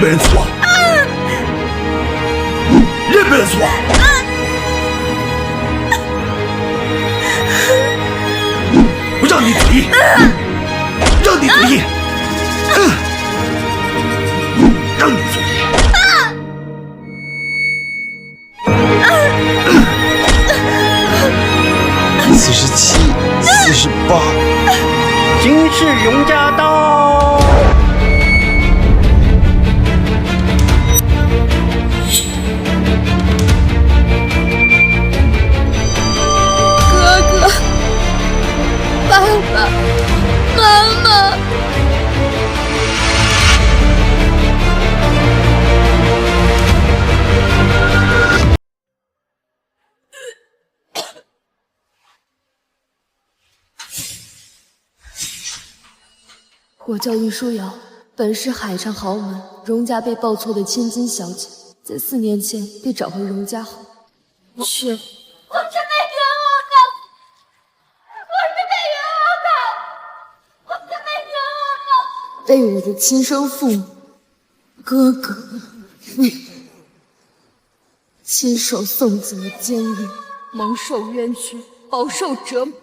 不认错？认不认错？我让你嘴硬，让你嘴硬，让你嘴硬。47、48，今世荣家到。哥哥，爸爸，妈妈。我叫玉书瑶，本是海上豪门荣家被抱错的千金小姐，在4年前被找回荣家后，却……我是被冤枉的，我是被冤枉的，被我的亲生父母、哥哥、妹妹亲手送进了监狱，蒙受冤屈，饱受折磨。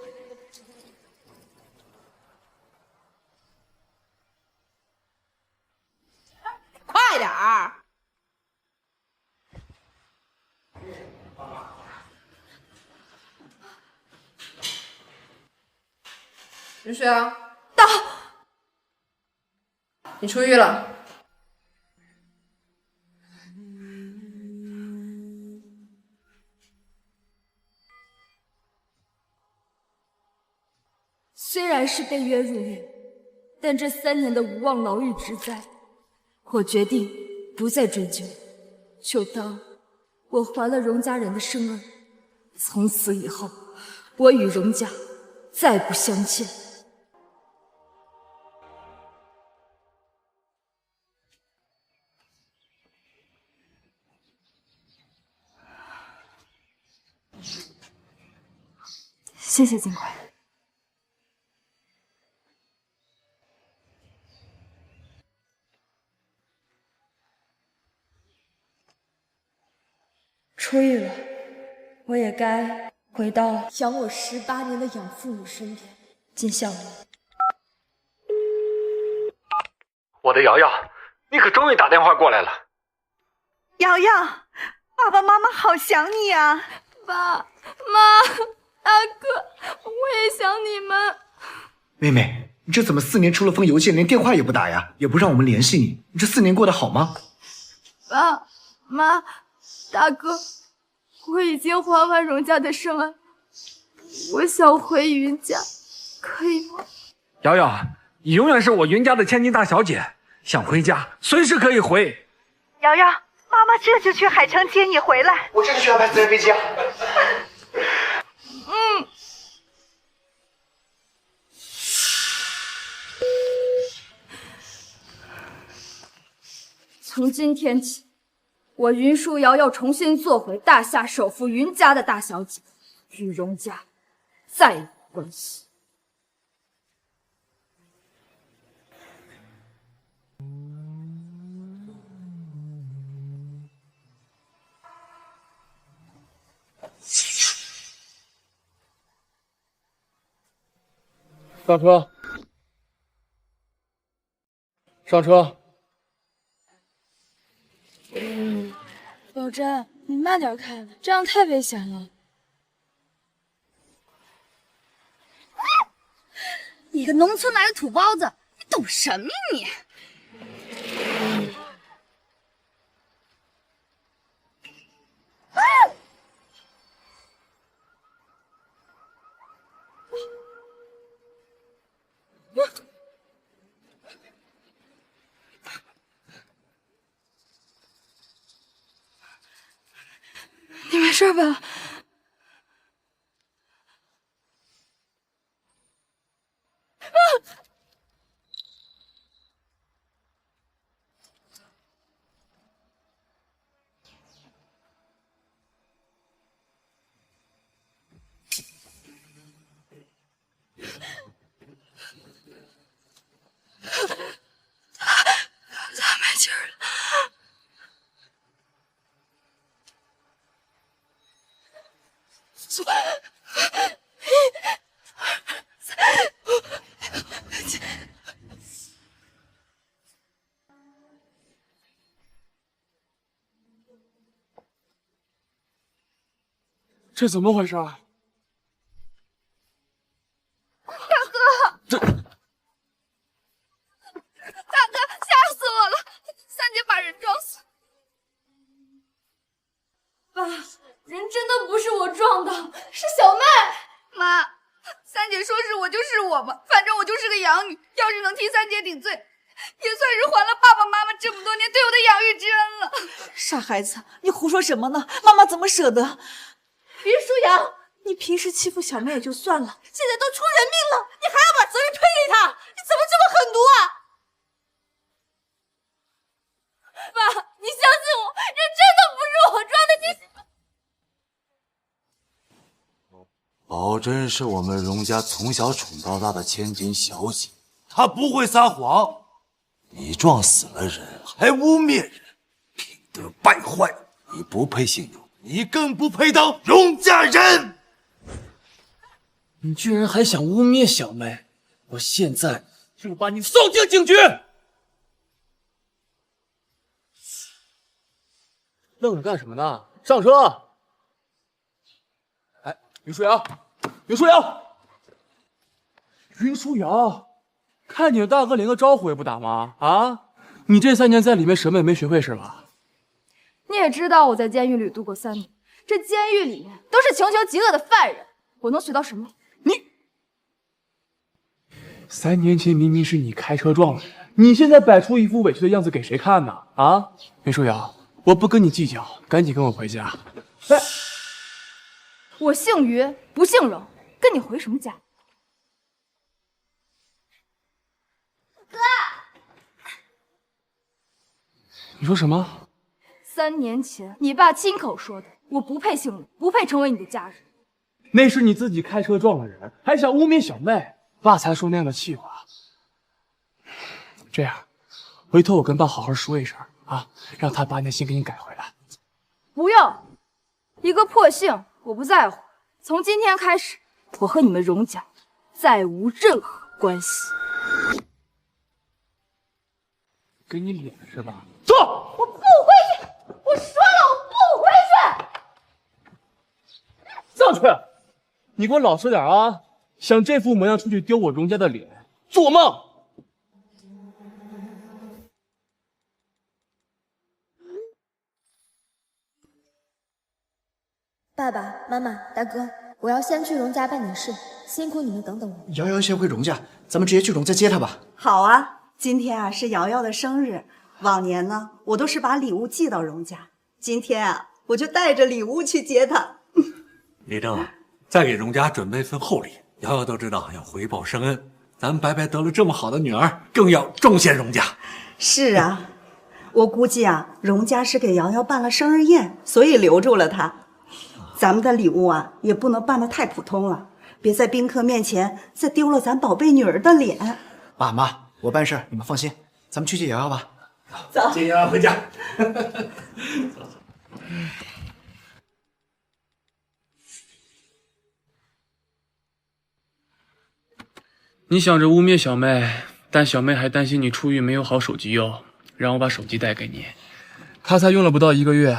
快点儿！云水啊，到。你出狱了。虽然是被约入狱，但这3年的无望牢狱之灾，我决定不再追究，就当我还了荣家人的生恩。从此以后，我与荣家再不相欠。谢谢金贵。出狱了，我也该回到养我18年的养父母身边，尽孝道。我的瑶瑶，你可终于打电话过来了。瑶瑶，爸爸妈妈好想你呀！爸妈，大哥，我也想你们。妹妹，你这怎么4年出了封邮件，连电话也不打呀？也不让我们联系你，你这4年过得好吗？爸妈，大哥，我已经还完荣家的生恩，我想回云家，可以吗？瑶瑶，你永远是我云家的千金大小姐，想回家随时可以回。瑶瑶，妈妈这就去海城接你回来。我这就去安排私人飞机啊。从今天起，我云舒瑶要重新做回大夏首富云家的大小姐，与荣家再无关系。上车，上车。宝珍，你慢点开，这样太危险了。你个农村来的土包子，你懂什么呀你？你没事吧？他没劲儿了。诉。这怎么回事啊？大哥，吓死我了！三姐把人撞死。爸，人真的不是我撞的，是小妹。妈，三姐说是我就是我吧，反正我就是个养女，要是能替三姐顶罪，也算是还了爸爸妈妈这么多年对我的养育之恩了。傻孩子，你胡说什么呢？妈妈怎么舍得？于舒阳，你平时欺负小妹也就算了，现在都出人命了，你还要把责任推给他，你怎么这么狠毒啊？爸，你相信我，这真的不是我撞的，宝珍是我们荣家从小宠到大的千金小姐，她不会撒谎。你撞死了人，还污蔑人，品德败坏，你不配姓荣，你更不配当荣家人。你居然还想污蔑小妹！我现在就把你送进警局！愣着干什么呢？上车！哎，云舒瑶，云舒瑶，云舒瑶，看你的大哥连个招呼也不打吗？啊，你这3年在里面什么也没学会是吧？你也知道我在监狱里度过3年，这监狱里面都是穷凶极恶的犯人，我能学到什么？你3年前明明是你开车撞了人，你现在摆出一副委屈的样子给谁看呢？啊，云舒瑶，我不跟你计较，赶紧跟我回家。哎，我姓于，不姓荣，跟你回什么家？哥，你说什么？3年前你爸亲口说的，我不配姓荣，不配成为你的家人。那是你自己开车撞了人，还想污蔑小妹，爸才说那样的气话。这样，回头我跟爸好好说一声啊，让他把你的姓给你改回来。不用，一个破姓我不在乎。从今天开始，我和你们荣家再无任何关系。给你脸是吧？走！我不回去！我说了，我不回去！上去！你给我老实点啊！想这副模样出去丢我荣家的脸，做梦！爸爸妈妈，大哥，我要先去荣家办点事，辛苦你们等等我。瑶瑶先回荣家，咱们直接去荣家接她吧。好啊，今天啊是瑶瑶的生日，往年呢我都是把礼物寄到荣家，今天啊我就带着礼物去接她。李正，再给荣家准备份厚礼。瑶瑶都知道要回报生恩，咱们白白得了这么好的女儿，更要重谢荣家。是啊，我估计啊荣家是给瑶瑶办了生日宴，所以留住了她。咱们的礼物啊也不能办得太普通了，别在宾客面前再丢了咱宝贝女儿的脸。爸妈，我办事，你们放心，咱们去接瑶瑶吧。走，接瑶瑶回家。你想着污蔑小妹，但小妹还担心你出狱没有好手机用，让我把手机带给你。她才用了不到1个月，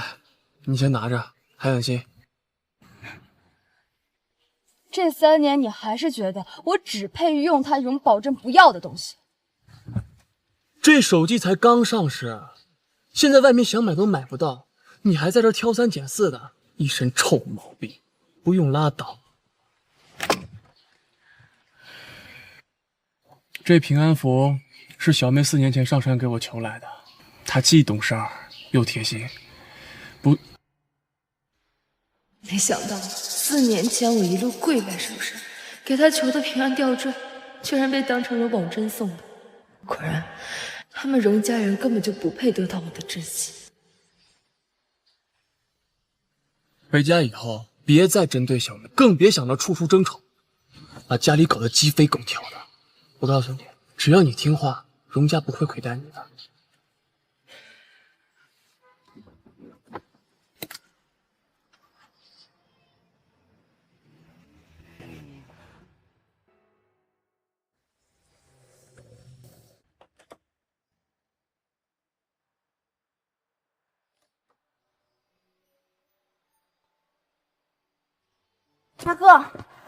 你先拿着，还安心。这3年你还是觉得我只配用它荣保证不要的东西？这手机才刚上市，现在外面想买都买不到，你还在这挑3拣4的，一身臭毛病，不用拉倒。这平安符是小妹4年前上山给我求来的，她既懂事儿又贴心，不。没想到4年前我一路跪拜上山，给他求的平安吊坠，居然被当成了网针送的。果然，他们荣家人根本就不配得到我的真心。回家以后别再针对小妹，更别想着处处争宠，把家里搞得鸡飞狗跳的。我告诉你，只要你听话，荣家不会亏待你的。大哥，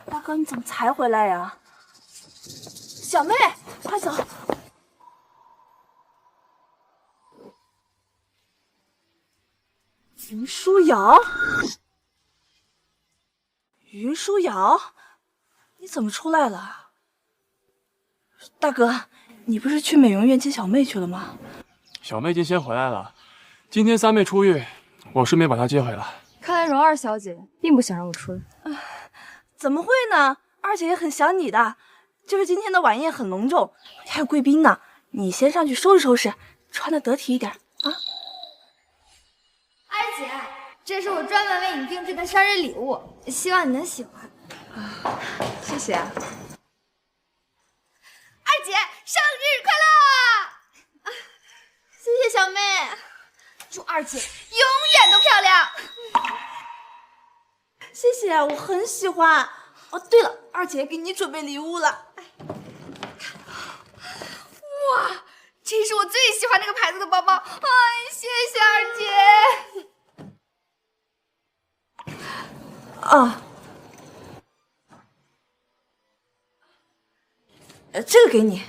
大哥，你怎么才回来呀？小妹，快走！云舒瑶，云舒瑶，你怎么出来了？大哥，你不是去美容院接小妹去了吗？小妹已经先回来了，今天三妹出狱，我顺便把她接回来。看来蓉儿小姐并不想让我出来。怎么会呢？二姐也很想你的，就是今天的晚宴很隆重，还有贵宾呢。你先上去收拾收拾，穿的得体一点啊。二姐，这是我专门为你定制的生日礼物，希望你能喜欢。谢谢啊。二姐，生日快乐！谢谢小妹，祝二姐永远都漂亮。谢谢，我很喜欢。哦，对了，二姐给你准备礼物了。哇，这是我最喜欢那个牌子的包包，哎，谢谢二姐。啊，这个给你。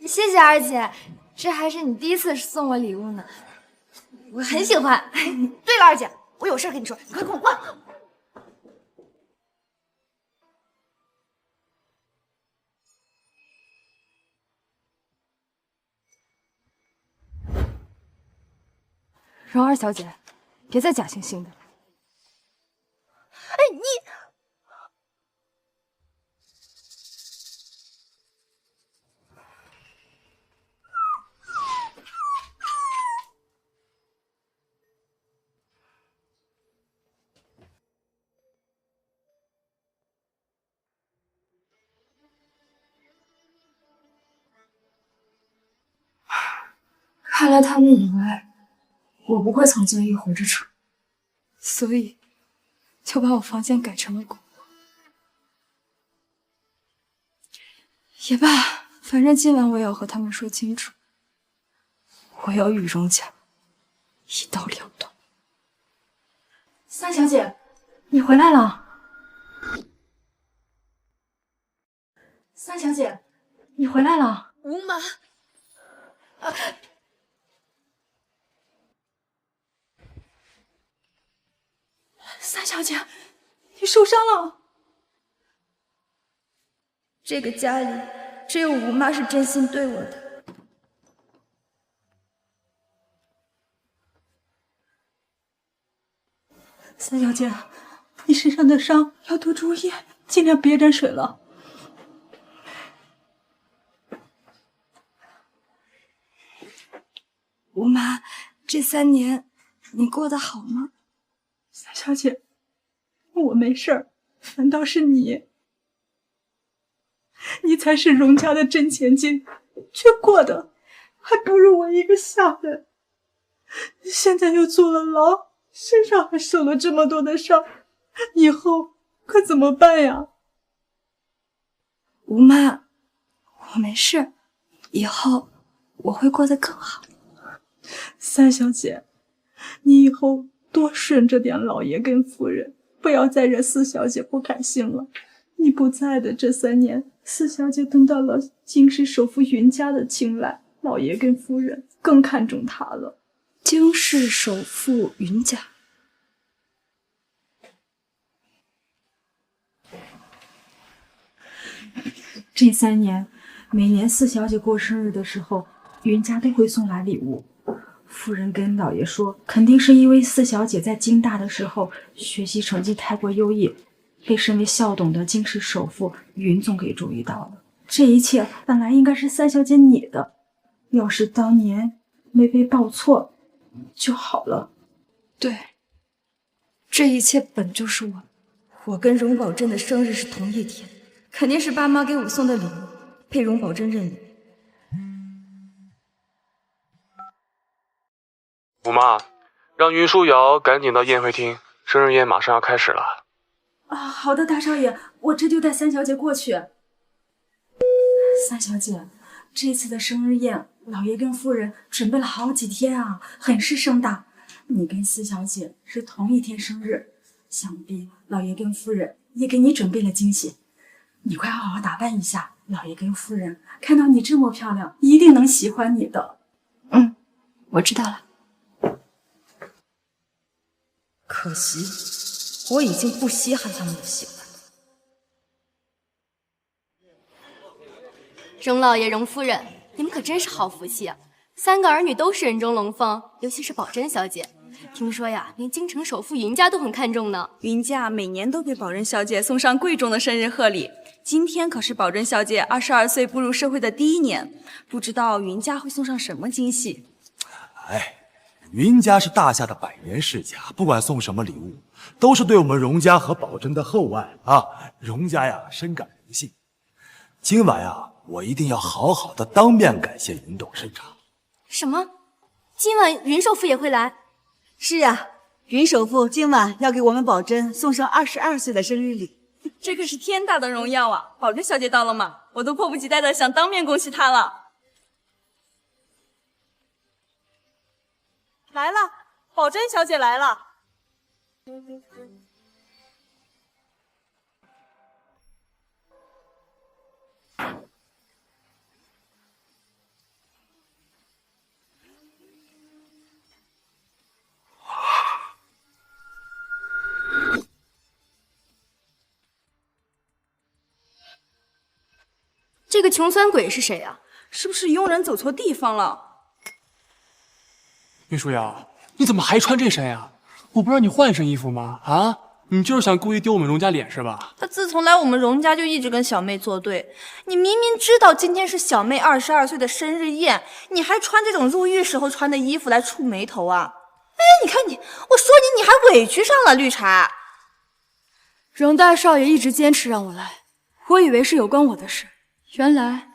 谢谢二姐，这还是你第一次送我礼物呢，我很喜欢。对了，二姐，我有事跟你说，你快跟我过来。蓉儿小姐，别再假惺惺的。哎，你。看来他们以为我不会从监狱活着出，所以就把我房间改成了狗窝。也罢，反正今晚我也要和他们说清楚，我要与荣家一刀两断。三小姐，你回来了。三小姐，你回来了。吴妈。三小姐，你受伤了。这个家里只有吴妈是真心对我的。三小姐，你身上的伤要多注意，尽量别沾水了。吴妈，这3年你过得好吗？三小姐，我没事儿，反倒是你，你才是荣家的真千金，却过得还不如我一个下人。现在又坐了牢，身上还受了这么多的伤，以后可怎么办呀？吴妈，我没事，以后我会过得更好。三小姐，你以后多顺着点老爷跟夫人，不要再惹四小姐不开心了。你不在的这3年，四小姐得到了京师首富云家的青睐，老爷跟夫人更看重她了。京师首富云家，这3年，每年四小姐过生日的时候，云家都会送来礼物。夫人跟老爷说，肯定是因为四小姐在京大的时候学习成绩太过优异，被身为校董的京师首富云总给注意到了。这一切本来应该是三小姐你的，要是当年没被报错就好了。对，这一切本就是我跟荣宝珍的生日是同一天，肯定是爸妈给我送的礼物，配荣宝珍认领。吴妈，让云舒瑶赶紧到宴会厅，生日宴马上要开始了。好的，大少爷，我这就带三小姐过去。三小姐，这次的生日宴，老爷跟夫人准备了好几天啊，很是盛大。你跟四小姐是同一天生日，想必老爷跟夫人也给你准备了惊喜。你快好好打扮一下，老爷跟夫人看到你这么漂亮，一定能喜欢你的。我知道了。可惜，我已经不稀罕他们的喜欢。荣老爷、荣夫人，你们可真是好福气啊！3个儿女都是人中龙凤，尤其是宝珍小姐，听说呀，连京城首富云家都很看重呢。云家每年都给宝珍小姐送上贵重的生日贺礼，今天可是宝珍小姐22岁步入社会的第1年，不知道云家会送上什么惊喜。云家是大夏的百年世家，不管送什么礼物，都是对我们荣家和宝珍的厚爱啊！荣家呀，深感荣幸。今晚呀，我一定要好好的当面感谢云董事长。什么？今晚云首富也会来？是啊，云首富今晚要给我们宝珍送上22岁的生日礼，这可是天大的荣耀啊！宝珍小姐到了吗？我都迫不及待的想当面恭喜她了。来了，宝珍小姐来了。这个穷酸鬼是谁啊？是不是佣人走错地方了？云舒瑶，你怎么还穿这身呀？我不让你换身衣服吗？啊，你就是想故意丢我们荣家脸是吧？他自从来我们荣家就一直跟小妹作对。你明明知道今天是小妹22岁的生日宴，你还穿这种入狱时候穿的衣服来触眉头啊！哎，你看你，我说你，你还委屈上了，绿茶。荣大少爷一直坚持让我来，我以为是有关我的事，原来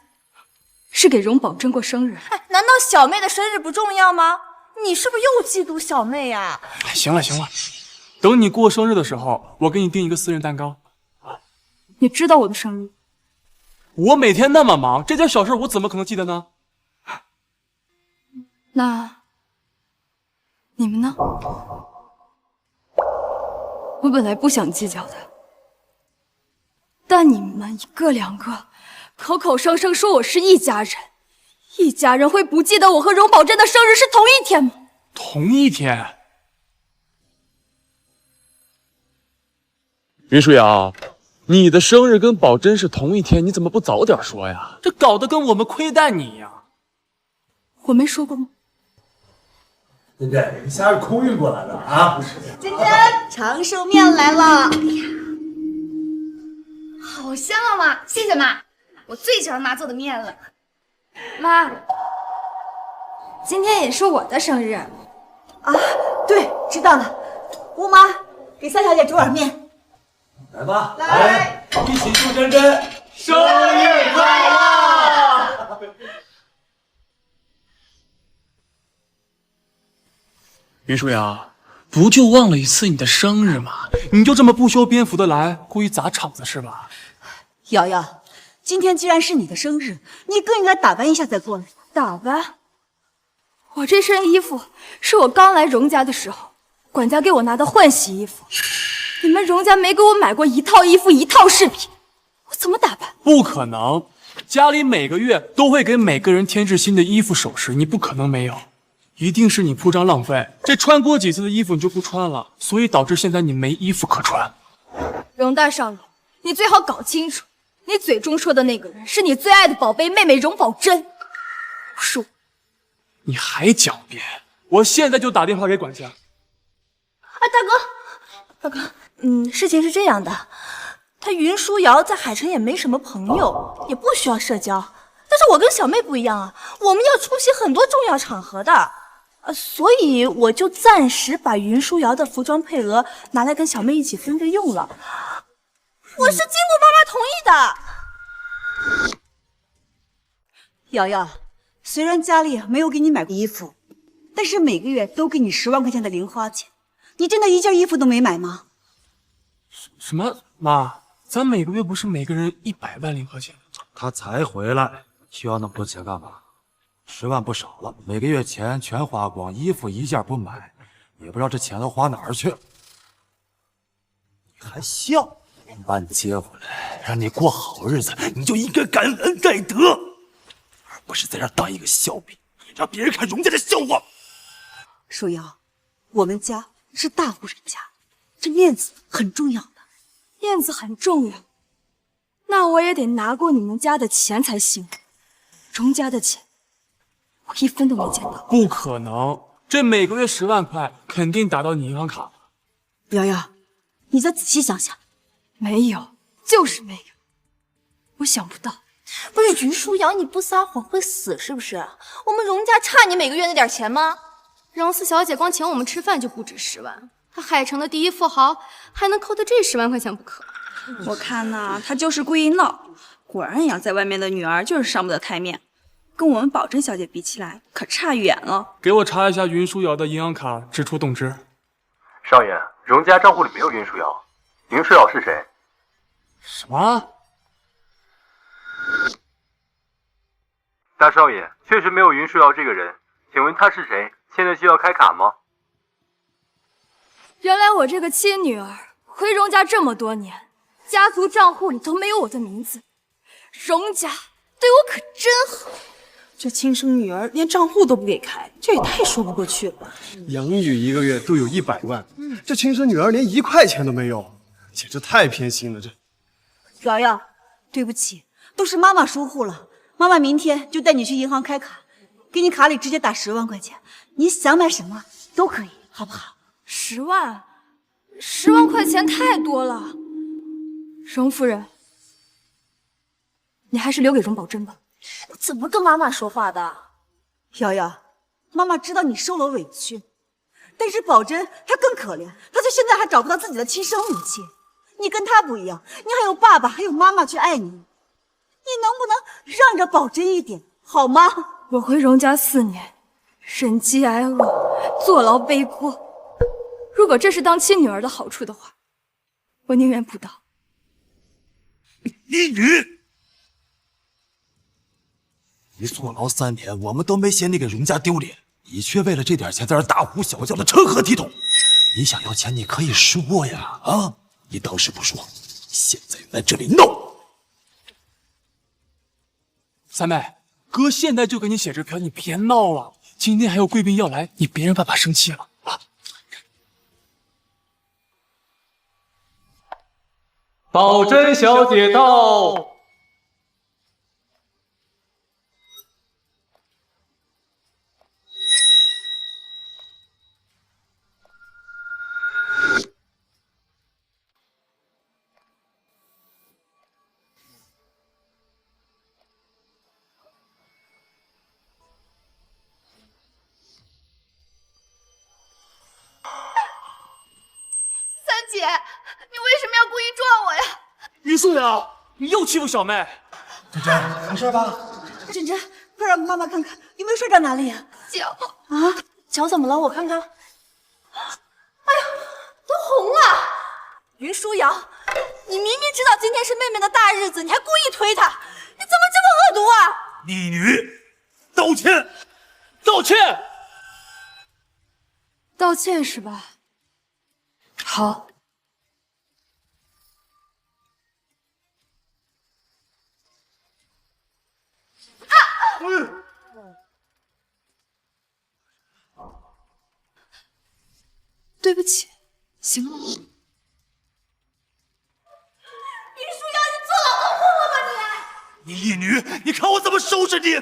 是给荣宝珍过生日。哎，难道小妹的生日不重要吗？你是不是又嫉妒小妹呀？行了行了，等你过生日的时候，我给你订一个私人蛋糕。你知道我的生日？我每天那么忙，这点小事我怎么可能记得呢？那你们呢？我本来不想计较的，但你们一个两个口口声声说我是一家人，一家人会不记得我和荣宝珍的生日是同一天吗？同一天？云舒瑶，你的生日跟宝珍是同一天，你怎么不早点说呀？这搞得跟我们亏待你一样。我没说过吗？珍珍，你虾是空运过来的啊？珍珍，长寿面来了。好香啊，妈！谢谢妈，我最喜欢妈做的面了。妈，今天也是我的生日。啊，对，知道了。吴妈，给三小姐煮碗面。来吧，来，一起祝珍珍生日快乐！云舒瑶，不就忘了一次你的生日吗？你就这么不修边幅的来，故意砸场子是吧？瑶瑶，今天既然是你的生日，你更应该打扮一下再过来。打扮？我这身衣服是我刚来荣家的时候，管家给我拿的换洗衣服。你们荣家没给我买过一套衣服一套饰品，我怎么打扮？不可能，家里每个月都会给每个人添置新的衣服首饰，你不可能没有。一定是你铺张浪费，这穿过几次的衣服你就不穿了，所以导致现在你没衣服可穿。荣大少爷，你最好搞清楚，你嘴中说的那个人是你最爱的宝贝妹妹荣宝珍，不是我。你还狡辩！我现在就打电话给管家。哎，大哥，事情是这样的，他云舒瑶在海城也没什么朋友，也不需要社交。但是我跟小妹不一样啊，我们要出席很多重要场合的，所以我就暂时把云舒瑶的服装配额拿来跟小妹一起分着用了。我是经过妈妈同意的。瑶瑶，虽然家里没有给你买过衣服，但是每个月都给你10万块钱的零花钱，你真的一件衣服都没买吗？什么？妈，咱每个月不是每个人100万零花钱？他才回来，需要那么多钱干嘛？10万不少了，每个月钱全花光，衣服一件不买，也不知道这钱都花哪儿去了。你还笑？把你接回来，让你过好日子，你就应该感恩戴德，而不是在这当一个笑柄，让别人看荣家的笑话。舒瑶，我们家是大户人家，这面子很重要的。面子很重要，那我也得拿过你们家的钱才行。荣家的钱，我一分都没见到。不可能，这每个月10万块肯定打到你银行卡了。瑶瑶，你再仔细想想。没有，就是没有。我想不到。不是于舒瑶，你不撒谎会死是不是？我们荣家差你每个月那点钱吗？荣四小姐光请我们吃饭就不止10万，她海城的第一富豪，还能扣她这10万块钱不可？我看呐，她就是故意闹。果然养在外面的女儿就是上不得台面，跟我们宝珍小姐比起来，可差远了。给我查一下云舒瑶的银行卡支出动支。少爷，荣家账户里没有云舒瑶，云舒瑶是谁？什么？大少爷，确实没有云舒瑶这个人，请问他是谁？现在需要开卡吗？原来我这个亲女儿回荣家这么多年，家族账户里都没有我的名字，荣家对我可真好。这亲生女儿连账户都不给开，这也太说不过去了。杨宇一个月都有100万，这亲生女儿连1块钱都没有，简直太偏心了。这瑶瑶，对不起，都是妈妈疏忽了。妈妈明天就带你去银行开卡，给你卡里直接打10万块钱，你想买什么都可以，好不好？10万，10万块钱太多了。荣夫人，你还是留给荣宝珍吧。你怎么跟妈妈说话的？瑶瑶，妈妈知道你受了委屈，但是宝珍她更可怜，她到现在还找不到自己的亲生母亲。你跟她不一样，你还有爸爸，还有妈妈去爱你，你能不能让着宝珍一点，好吗？我回荣家4年，忍饥挨饿，坐牢背锅。如果这是当亲女儿的好处的话，我宁愿不当。一女，你坐牢3年，我们都没嫌你给荣家丢脸，你却为了这点钱在这大呼小叫的，成何体统？你想要钱，你可以说呀，啊！你当时不说，现在又来这里闹。三妹，哥现在就给你写支票，你别闹了。今天还有贵宾要来，你别让爸爸生气了啊！宝珍小姐到。姐，你为什么要故意撞我呀？于素瑶，你又欺负小妹。珍珍，没事吧？珍珍，快让妈妈看看有没有摔到哪里呀？脚啊，脚怎么了？我看看。哎呀，都红了！云舒瑶，你明明知道今天是妹妹的大日子，你还故意推她，你怎么这么恶毒啊？逆女，道歉，道歉，道歉是吧？好。对不起，行了。云舒瑶，你做老公公了吗你逆女，你看我怎么收拾你！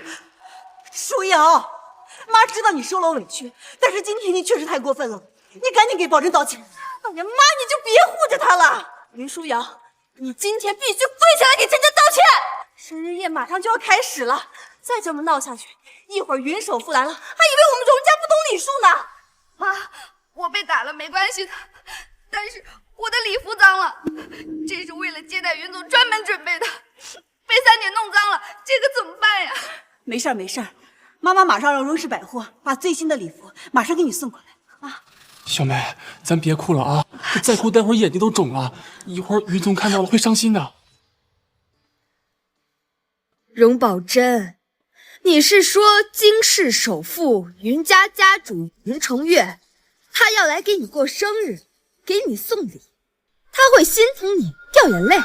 舒瑶，妈知道你受了委屈，但是今天你确实太过分了，你赶紧给宝珍道歉。哎呀，妈，你就别护着她了。云舒瑶，你今天必须跪下来给珍珍道歉。生日宴马上就要开始了，再这么闹下去，一会儿云首富来了，还以为我们荣家不懂礼数呢。妈，我被打了没关系的，但是我的礼服脏了，这是为了接待云总专门准备的，被3姐弄脏了，这可怎么办呀？没事没事，妈妈马上让荣氏百货把最新的礼服马上给你送过来啊。小妹，咱别哭了啊，再哭待会儿眼睛都肿了，一会儿云总看到了会伤心的。荣宝珍，你是说金氏首富云家家主云承岳他要来给你过生日，给你送礼，他会心疼你，掉眼泪。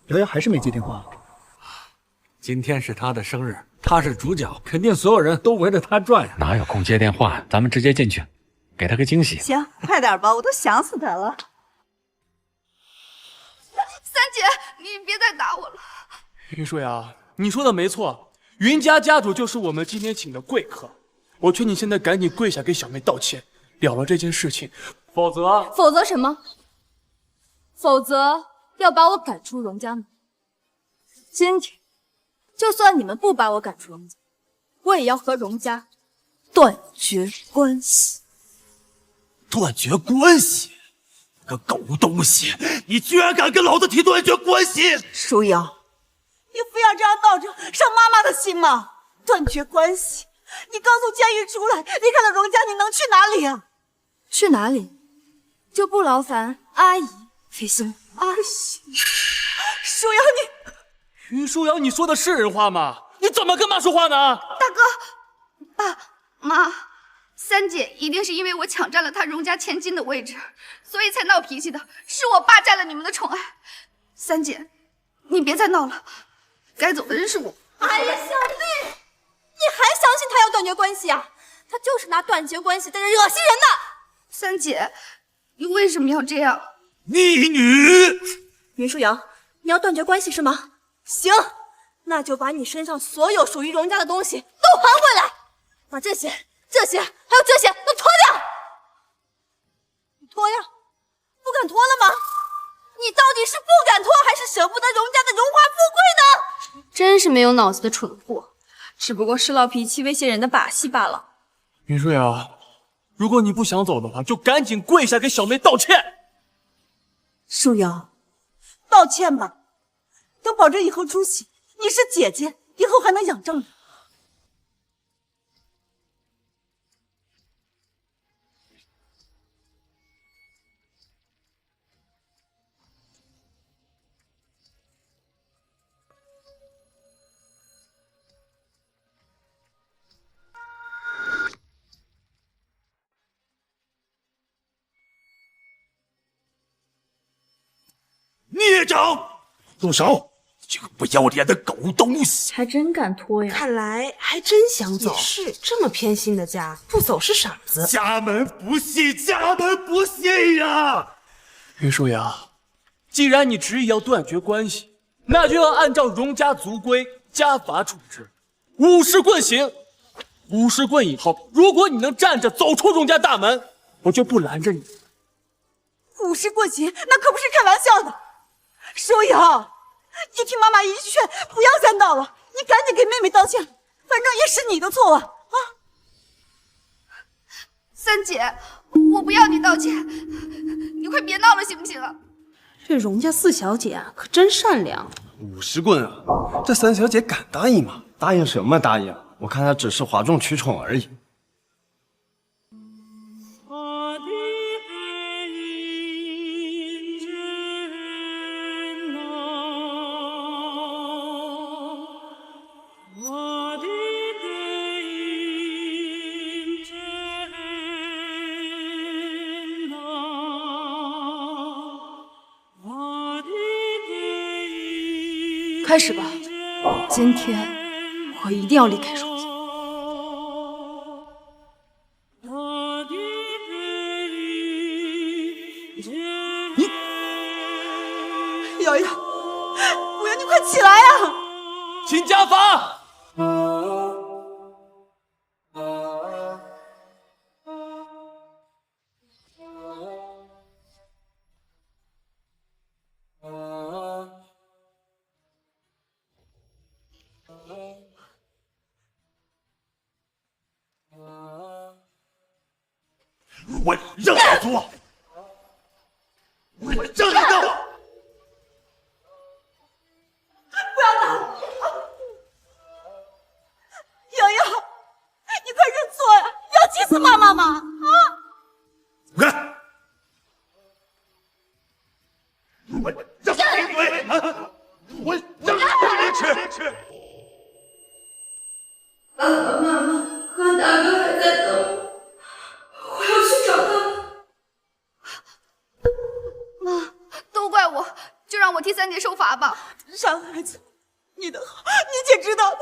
瑶瑶还是没接电话。今天是他的生日，他是主角，肯定所有人都围着他转呀。哪有空接电话？咱们直接进去，给他个惊喜。行，快点吧，我都想死他了。三姐，你别再打我了。云舒瑶，你说的没错，云家家主就是我们今天请的贵客。我劝你现在赶紧跪下给小妹道歉，了了这件事情，否则什么？否则要把我赶出荣家门。今天，就算你们不把我赶出荣家，我也要和荣家断绝关系。断绝关系？个狗东西！你居然敢跟老子提断绝关系！舒瑶，你非要这样闹着伤妈妈的心吗？断绝关系？你刚从监狱出来，离开了荣家，你能去哪里啊？去哪里？就不劳烦阿姨费心。阿姨，舒瑶你。云舒瑶，你说的是人话吗？你怎么跟妈说话呢？大哥，爸妈，三姐一定是因为我抢占了她荣家千金的位置，所以才闹脾气的，是我霸占了你们的宠爱。三姐，你别再闹了，该走的人是我。哎呀，小妹，你还相信他要断绝关系啊？他就是拿断绝关系在这恶心人呢。三姐，你为什么要这样？逆女！云舒瑶，你要断绝关系是吗？行，那就把你身上所有属于荣家的东西都还回来，把这些还有这些都脱掉。你脱呀？不敢脱了吗？你到底是不敢脱，还是舍不得荣家的荣华富贵呢？真是没有脑子的蠢货，只不过是闹脾气威胁人的把戏罢了。云舒瑶，如果你不想走的话，就赶紧跪下给小妹道歉。舒瑶，道歉吧，等保证以后出息。你是姐姐，以后还能仰仗你。孽障！住手！这个不要脸的狗东西！还真敢拖呀！看来还真想走。也是，这么偏心的家，不走是傻子。家门不幸，家门不幸呀！云舒瑶，既然你执意要断绝关系，那就要按照荣家族规家法处置，50棍刑。50棍以后，如果你能站着走出荣家大门，我就不拦着你。50棍刑，那可不是开玩笑的。舒瑶，你听妈妈一句劝，不要再闹了。你赶紧给妹妹道歉，反正也是你的错啊！三姐，我不要你道歉，你快别闹了，行不行啊？这荣家四小姐啊，可真善良。 50棍啊，这三小姐敢答应吗？答应什么答应？我看她只是哗众取宠而已。开始吧，今天我一定要离开荣家。瑶瑶，我要你快起来啊！请家法。我让你做，我让你闹。不要闹！我让你闭嘴！我让你吃！爸爸妈妈和大哥还在等我，我要去找他们。妈，都怪我，就让我替三姐受罚吧。傻孩子，你的好，你姐知道的。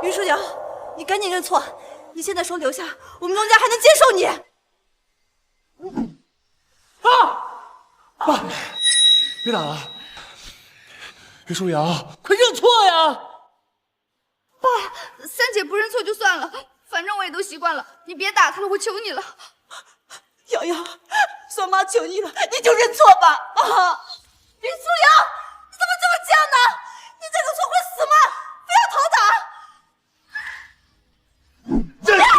于书瑶，你赶紧认错！你现在说留下，我们龙家还能接受你。爸，别打了！于书瑶，快认错呀！爸，三姐不认错就算了，反正我也都习惯了。你别打她了，我求你了。瑶瑶，算妈求你了，你就认错吧！啊，于素瑶，你怎么这么犟呢？你这个错会死吗？非要讨打！认错，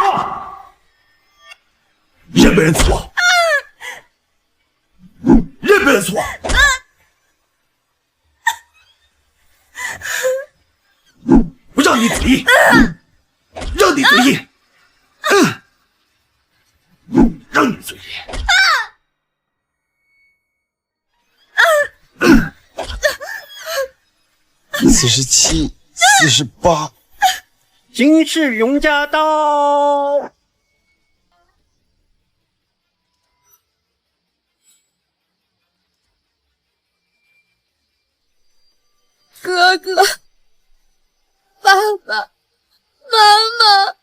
认不认错？认不认错？我让你嘴硬，让你嘴硬，让你嘴硬。47、48，金氏荣家刀。哥哥，爸爸，妈妈。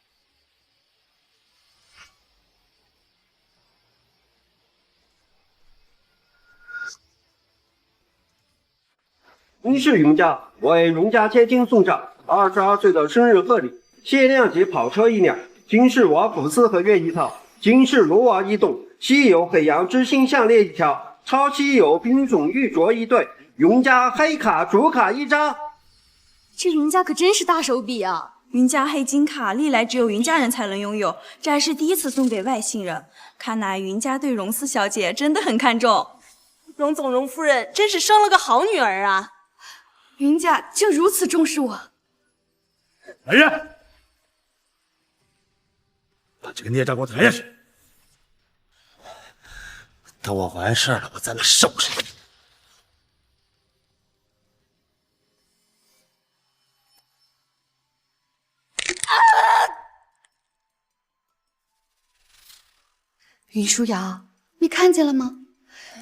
金氏荣家为荣家千金送上22岁的生日贺礼，限量级跑车1辆，金氏瓦普斯合约1套，金氏罗瓦1栋，稀有海洋之星项链1条，超稀有冰种玉镯1对，荣家黑卡主卡1张。这云家可真是大手笔啊！云家黑金卡历来只有云家人才能拥有，这还是第一次送给外姓人，看来云家对荣四小姐真的很看重。荣总、荣夫人真是生了个好女儿啊！云家竟如此重视我。来人，把这个孽障给我抬下去！等我完事了，我再来收拾你。云舒瑶，你看见了吗？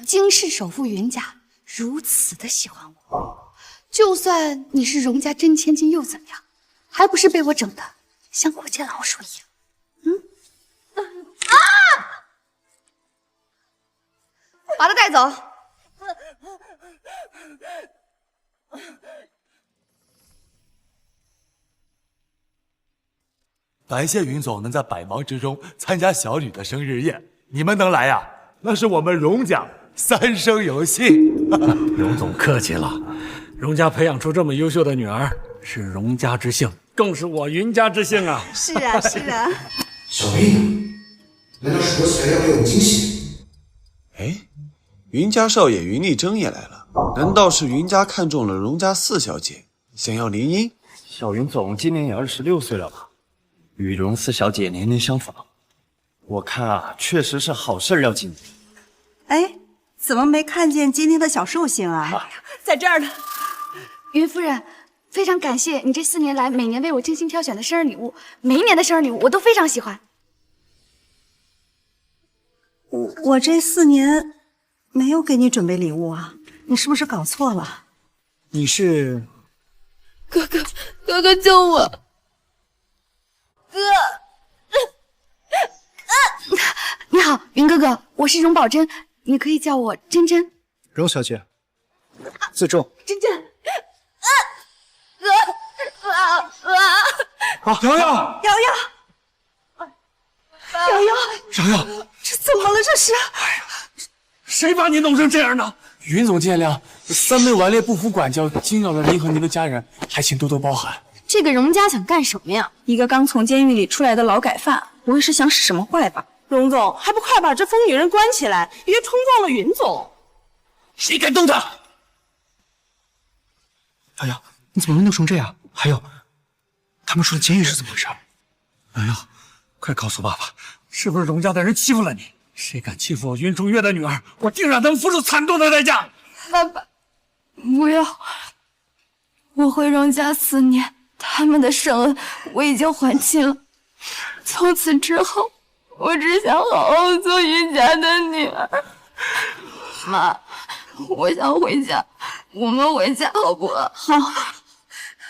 金氏首富云家如此的喜欢我，就算你是荣家真千金又怎么样，还不是被我整的像过街老鼠一样？把他带走。感谢云总能在百忙之中参加小女的生日宴，你们能来呀，那是我们荣家三生有幸。荣总客气了，荣家培养出这么优秀的女儿，是荣家之幸，更是我云家之幸啊！是啊，是啊。小明，难道说起来要给我们惊喜？哎，云家少爷云丽珍也来了，难道是云家看中了荣家四小姐，想要联姻？小云总今年也26岁了吧？与荣四小姐年龄相仿，我看啊，确实是好事要紧。哎，怎么没看见今天的小寿星啊？在这儿呢。云夫人，非常感谢你这4年来每年为我精心挑选的生日礼物，每一年的生日礼物我都非常喜欢。我这4年没有给你准备礼物啊，你是不是搞错了？你是？哥哥救我！哥，你好，云哥哥，我是荣宝珍，你可以叫我珍珍。荣小姐，自重。珍珍，好，瑶瑶，瑶瑶，这怎么了？这是？谁把你弄成这样的？云总见谅，三妹顽劣不服管教，惊扰了您和您的家人，还请多多包涵。这个荣家想干什么呀？一个刚从监狱里出来的劳改犯，不会是想使什么坏吧？荣总，还不快把这疯女人关起来，别冲撞了云总！谁敢动她？瑶瑶，你怎么弄成这样？还有，他们说的监狱是怎么回事？瑶瑶，快告诉爸爸，是不是荣家的人欺负了你？谁敢欺负我云中月的女儿，我定让他们付出惨痛的代价！爸爸，不要！我回荣家4年，他们的生恩我已经还清了。从此之后，我只想好好做云家的女儿。妈，我想回家，我们回家好不好？好。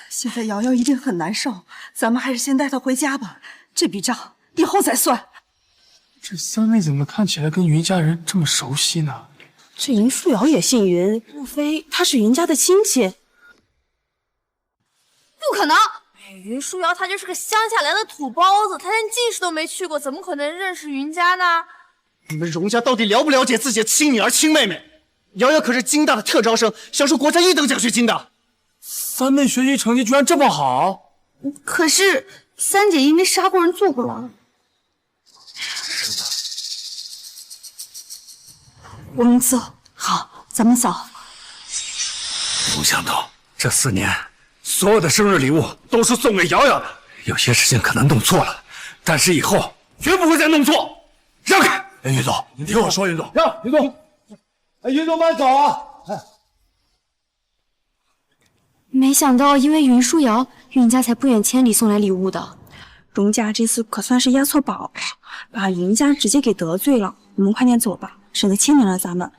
现在瑶瑶一定很难受，咱们还是先带她回家吧。这笔账以后再算。这三妹怎么看起来跟云家人这么熟悉呢？这云舒瑶也姓云，莫非她是云家的亲戚？不可能！云舒瑶她就是个乡下来的土包子，她连进士都没去过，怎么可能认识云家呢？你们荣家到底了不了解自己的亲女儿、亲妹妹？瑶瑶可是京大的特招生，享受国家1等奖学金的。三妹学习成绩居然这么好，可是三姐因为杀过人坐过牢。是的。我们走。好，咱们走。没想到这4年，所有的生日礼物都是送给瑶瑶的。有些事情可能弄错了，但是以后绝不会再弄错。让开！哎，云总，你听我说，云总，让云总。哎，云总慢走啊！哎。没想到因为云舒瑶，云家才不远千里送来礼物的。荣家这次可算是押错宝了，把云家直接给得罪了。我们快点走吧，省得牵连了咱们。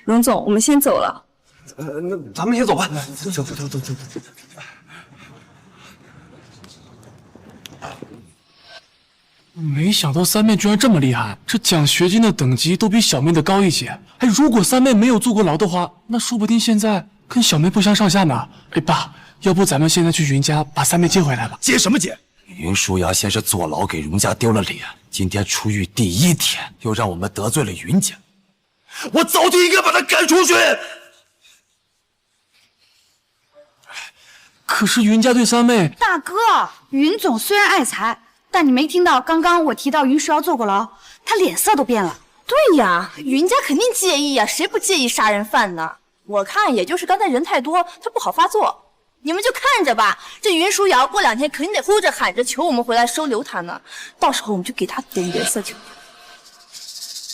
荣总，我们先走了。那咱们也走吧。走。没想到三妹居然这么厉害，这奖学金的等级都比小妹的高一截。哎，如果三妹没有坐过牢的话，那说不定现在跟小妹不相上下呢。哎，爸，要不咱们现在去云家把三妹接回来吧？接什么接？云舒瑶先是坐牢给荣家丢了脸，今天出狱第1天又让我们得罪了云家，我早就应该把他赶出去。可是云家对三妹……大哥，云总虽然爱财，但你没听到刚刚我提到云舒瑶坐过牢，他脸色都变了。对呀，云家肯定介意呀，谁不介意杀人犯呢？我看也就是刚才人太多，他不好发作。你们就看着吧，这云舒瑶过2天肯定得哭着喊着求我们回来收留他呢，到时候我们就给他点颜色去。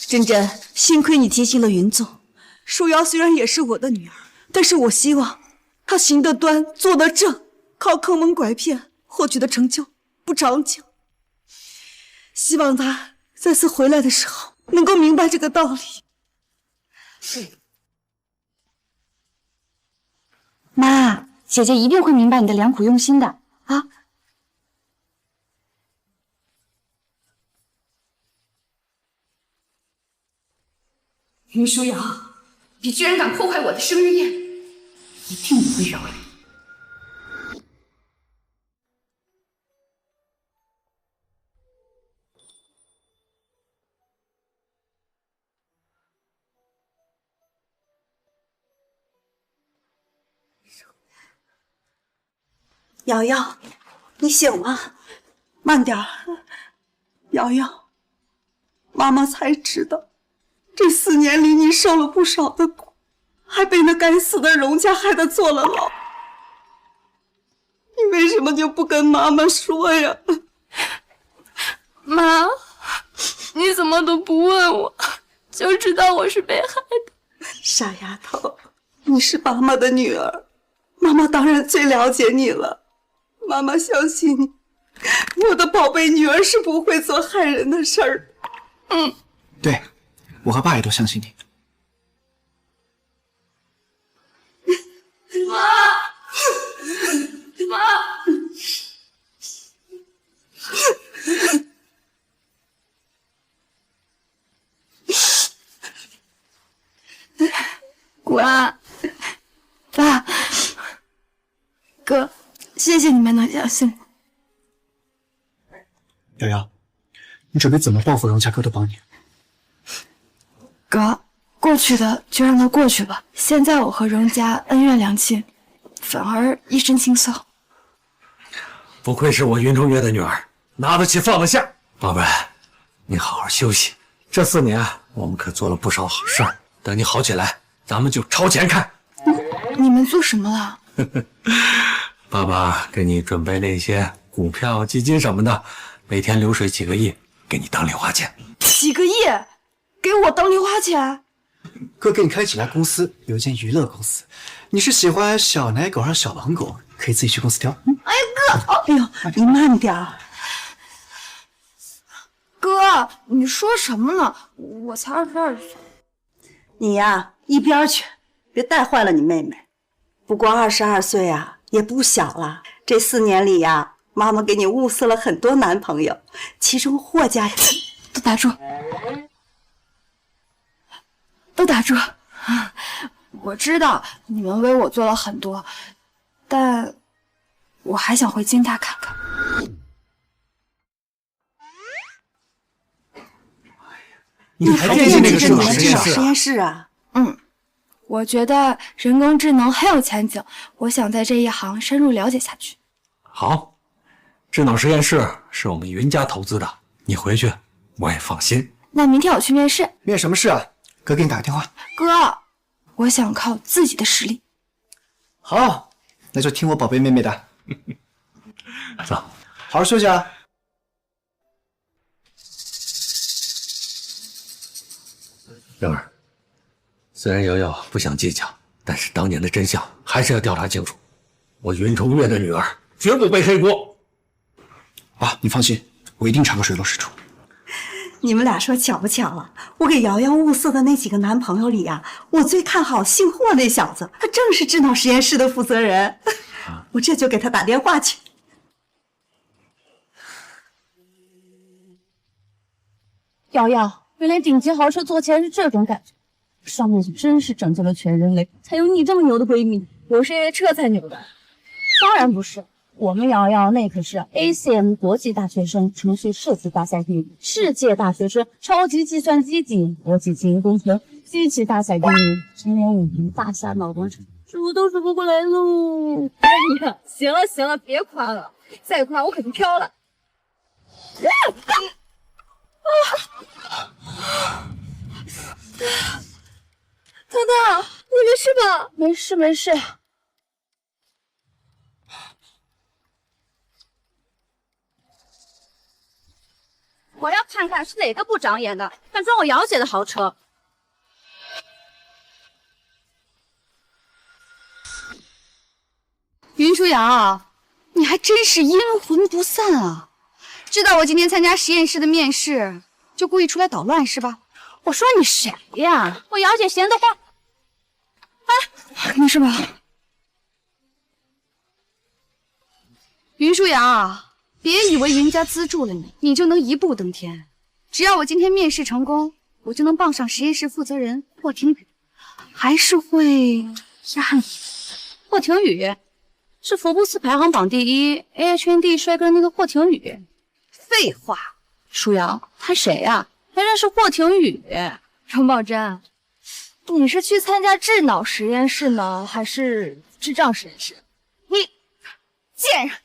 珍珍，幸亏你提醒了云总。舒瑶虽然也是我的女儿，但是我希望她行得端，坐得正，靠坑蒙拐骗获取的成就不长久。希望她再次回来的时候能够明白这个道理。妈，姐姐一定会明白你的良苦用心的啊！云舒瑶，你居然敢破坏我的生日宴，一定不会饶你！瑶瑶，你醒了，慢点儿。瑶瑶，妈妈才知道，这4年里你受了不少的苦，还被那该死的荣家害得坐了牢。你为什么就不跟妈妈说呀？妈，你怎么都不问我，就知道我是被害的。傻丫头，你是妈妈的女儿，妈妈当然最了解你了。妈妈相信你，我的宝贝女儿是不会做害人的事儿。对，我和爸也都相信你。妈，妈，爸，哥，谢谢你们能相信我。瑶瑶，你准备怎么报复荣家哥都帮你。哥，过去的就让它过去吧。现在我和荣家恩怨两清，反而一身轻松。不愧是我云中月的女儿，拿得起放得下。宝贝，你好好休息。这4年我们可做了不少好事儿，等你好起来，咱们就朝前看。你们做什么了？爸爸给你准备了一些股票、基金什么的，每天流水几个亿，给你当零花钱。几个亿，给我当零花钱？哥给你开几家公司，有一间娱乐公司。你是喜欢小奶狗还是小狼狗？可以自己去公司挑。哎呀哥，哎呦，你慢点儿。哥，你说什么呢？我才22岁。你呀，一边去，别带坏了你妹妹。不过22岁啊，也不小了。这4年里呀，妈妈给你物色了很多男朋友，其中霍家都打住，都打住。我知道你们为我做了很多，但我还想回京大看看。你还惦记那个智脑实验室啊？我觉得人工智能很有前景，我想在这一行深入了解下去。好，智脑实验室是我们云家投资的，你回去我也放心。那明天我去面试。面什么试啊？哥给你打个电话。哥，我想靠自己的实力。好，那就听我宝贝妹妹的。走，好好休息啊。蓉儿，虽然瑶瑶不想计较，但是当年的真相还是要调查清楚。我云冲月的女儿绝不背黑锅。爸，你放心，我一定查个水落石出。你们俩说巧不巧啊？我给瑶瑶物色的那几个男朋友里呀，我最看好姓霍那小子，他正是智脑实验室的负责人。我这就给他打电话去。瑶瑶，原来顶级豪车坐起来是这种感觉，上面真是拯救了全人类，才有你这么牛的闺蜜。我是因为车才牛的？当然不是，我们瑶瑶那可是 ACM 国际大学生程序设计大赛第一，世界大学生超级计算机第一，国际基因工程机器大赛第一，10年5平大厦脑工程，数都数不过来喽！哎呀，行了行了，别夸了，再夸我可就飘了。糖糖，你没事吧？没事没事。我要看看是哪个不长眼的，敢撞我瑶姐的豪车。云舒瑶，你还真是阴魂不散啊！知道我今天参加实验室的面试，就故意出来捣乱是吧？我说你谁呀？我瑶姐闲得慌。哎，没事吧？云舒瑶，别以为云家资助了你，你就能一步登天。只要我今天面试成功，我就能傍上实验室负责人霍廷宇，还是会压你。霍廷宇是福布斯排行榜第1 AHND 帅哥那个霍廷宇。废话，舒瑶，他谁呀？还认识霍廷宇？荣宝珍，你是去参加智脑实验室呢，还是智障实验室？你贱人！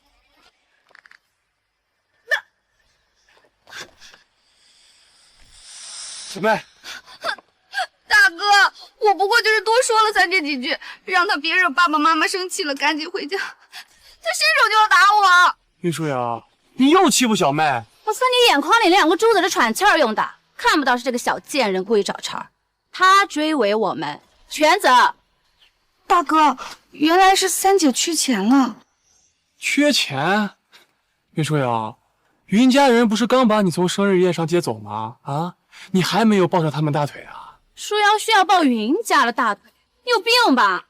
小妹，大哥，我不过就是多说了3姐几句，让他别惹爸爸妈妈生气了，赶紧回家。他伸手就要打我。云舒瑶，你又欺负小妹！我算你眼眶里2个珠子是喘气儿用的，看不到是这个小贱人故意找茬。他追尾我们，全责。大哥，原来是3姐缺钱了。缺钱？云舒瑶，云家人不是刚把你从生日宴上接走吗？啊，你还没有抱上他们大腿啊？舒瑶需要抱云家的大腿，你有病吧？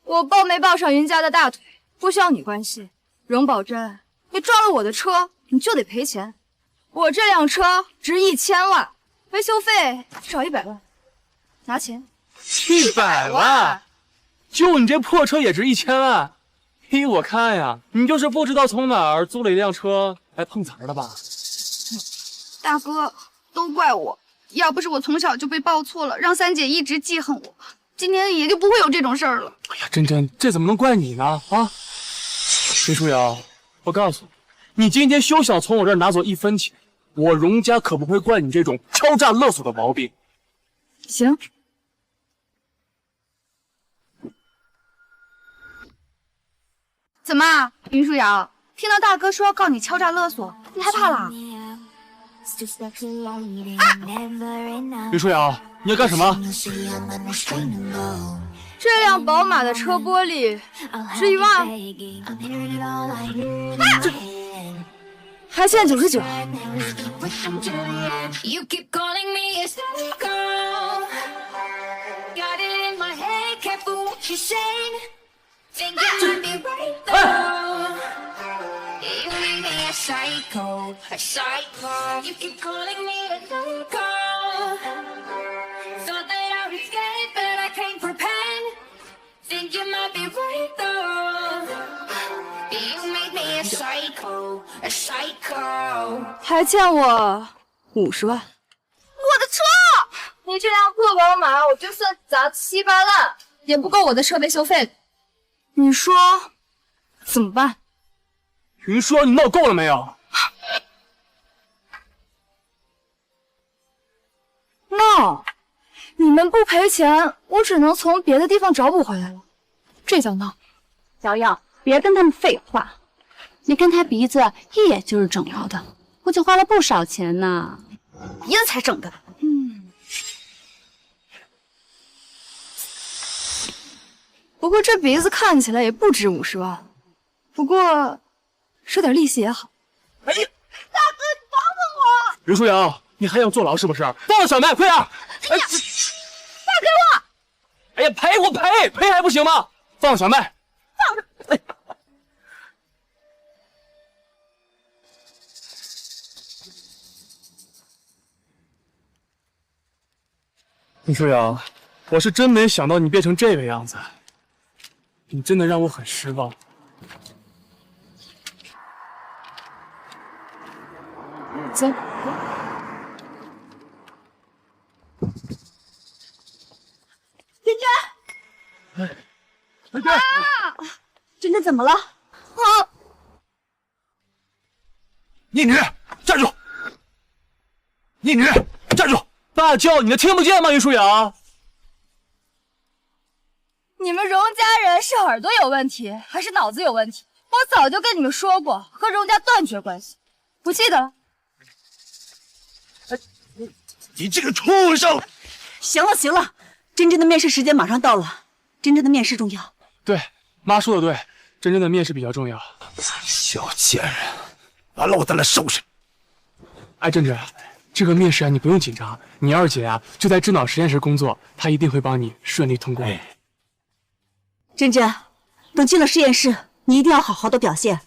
我抱没抱上云家的大腿，不需要你关心。荣宝珍，你撞了我的车，你就得赔钱。我这辆车值1000万，维修费至少100万，拿钱。100万？就你这破车也值1000万？依我看呀，你就是不知道从哪儿租了一辆车来碰瓷儿的吧？大哥，都怪我，要不是我从小就被抱错了，让3姐一直记恨我，今天也就不会有这种事儿了。哎呀，真真，这怎么能怪你呢？啊，林舒瑶，我告诉你，你今天休想从我这儿拿走1分钱，我荣家可不会惯你这种敲诈勒索的毛病。行。怎么，云舒瑶，听到大哥说要告你敲诈勒索，你害怕了？云舒瑶，你要干什么？这辆宝马的车玻璃是1万，还欠99。还欠我50万。我的车！你这辆破宝马，我就算砸7、8烂，也不够我的车维修费。你说怎么办？云舒，你闹够了没有？闹！你们不赔钱，我只能从别的地方找补回来了。这叫闹！瑶瑶，别跟他们废话。你看他鼻子一眼就是整容的，估计花了不少钱呢。鼻子才整的。不过这鼻子看起来也不值50万，不过收点利息也好。哎呀，大哥，你帮帮我！云舒瑶，你还想坐牢是不是？放了小麦，快点！哎呀，大哥我！哎呀，赔还不行吗？放了小麦。放着。哎。云舒瑶，我是真没想到你变成这个样子，你真的让我很失望。走。珍珍，妈，珍珍怎么了？啊！逆女，站住！逆女，站住！爸叫你的听不见吗？云舒瑶，你们荣家人是耳朵有问题，还是脑子有问题？我早就跟你们说过，和荣家断绝关系，不记得了？你这个畜生！行了行了，珍珍的面试时间马上到了，珍珍的面试重要。对，妈说的对，珍珍的面试比较重要。小贱人，把老子来收拾！哎，珍珍，这个面试啊，你不用紧张，你二姐啊就在智脑实验室工作，她一定会帮你顺利通过。珍珍，等进了实验室，你一定要好好的表现，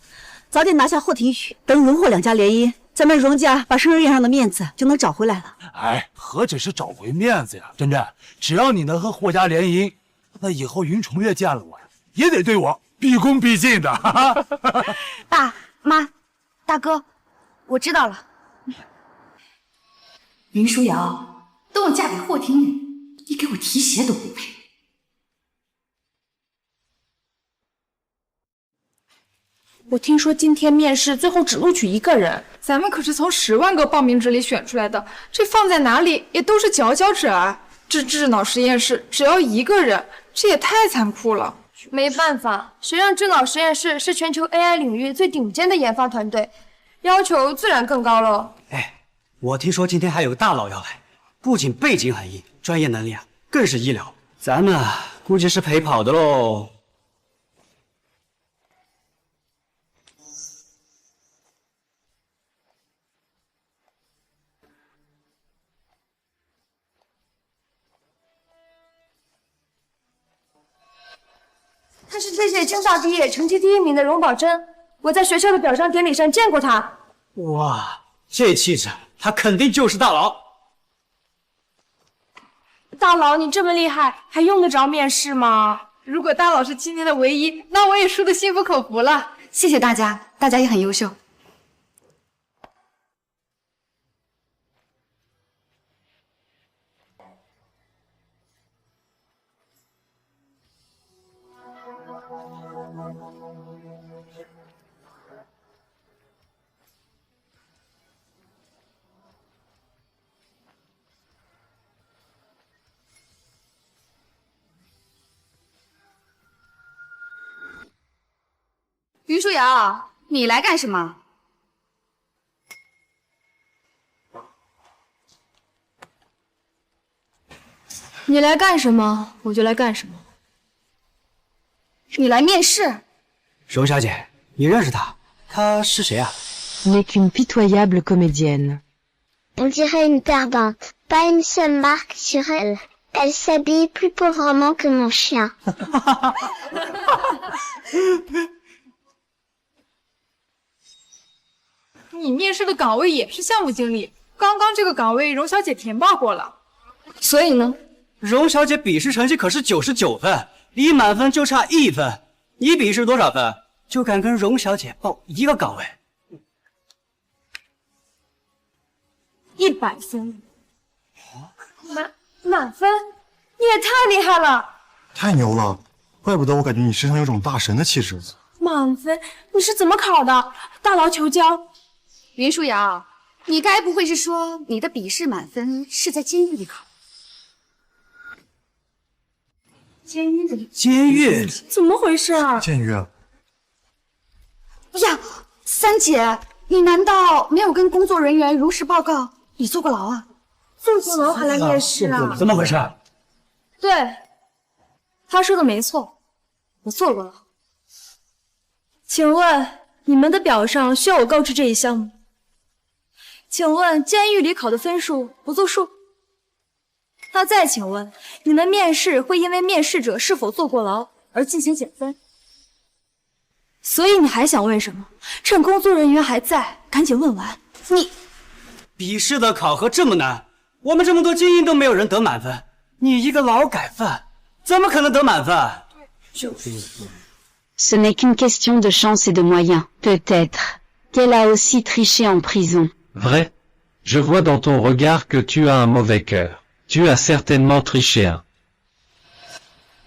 早点拿下霍廷宇。等荣霍两家联姻，咱们荣家把生日宴上的面子就能找回来了。哎，何止是找回面子呀，珍珍，只要你能和霍家联姻，那以后云重月见了我呀，也得对我毕恭毕敬的。哈哈爸妈，大哥，我知道了。云舒瑶都要嫁给霍廷宇，你给我提鞋都不配。我听说今天面试最后只录取1个人，咱们可是从10万个报名者里选出来的，这放在哪里也都是佼佼者啊！这智脑实验室只要1个人，这也太残酷了。没办法，谁让智脑实验室是全球 AI 领域最顶尖的研发团队，要求自然更高了。哎，我听说今天还有个大佬要来，不仅背景很硬，专业能力啊更是医疗，咱们啊估计是陪跑的喽。他是这届京大毕业成绩第1名的荣宝珍，我在学校的表彰典礼上见过他。哇，这气质，他肯定就是大佬。大佬，你这么厉害，还用得着面试吗？如果大佬是今天的唯一，那我也输得心服口服了。谢谢大家，大家也很优秀。于舒瑶，你来干什么？你来干什么，我就来干什么。你来面试？荣小姐，你认识她？她是谁啊 N'est qu'une pitoyable comédienne. On dirait une perdante. Pas une seule marque sur elle. Elle s'habille plus pauvrement que mon chien. 你面试的岗位也是项目经理，刚刚这个岗位荣小姐填报过了，所以呢？荣小姐笔试成绩可是99分，离满分就差1分。你笔试多少分？就敢跟荣小姐报一个岗位？100分。满分？你也太厉害了！太牛了，怪不得我感觉你身上有种大神的气质。满分？你是怎么考的？大佬求教。云舒瑶，你该不会是说你的笔试满分是在监狱里考？监狱里？监狱？怎么回事啊？监狱啊！呀，三姐，你难道没有跟工作人员如实报告你坐过牢啊？坐过牢还来面试啊？怎么回事？对，他说的没错，我坐过牢。请问你们的表上需要我告知这一项吗？请问监狱里考的分数不作数？那再请问，你们面试会因为面试者是否坐过牢而进行减分？所以你还想问什么？趁工作人员还在，赶紧问完。你笔试的考核这么难，我们这么多精英都没有人得满分，你一个劳改犯怎么可能得满分Ce n'est qu'une question de chance et de moyens, peut-être, qu'elle a aussi triché en prison. Vrai? Je vois dans ton regard que tu as un mauvais cœur. Tu as certainement triché un.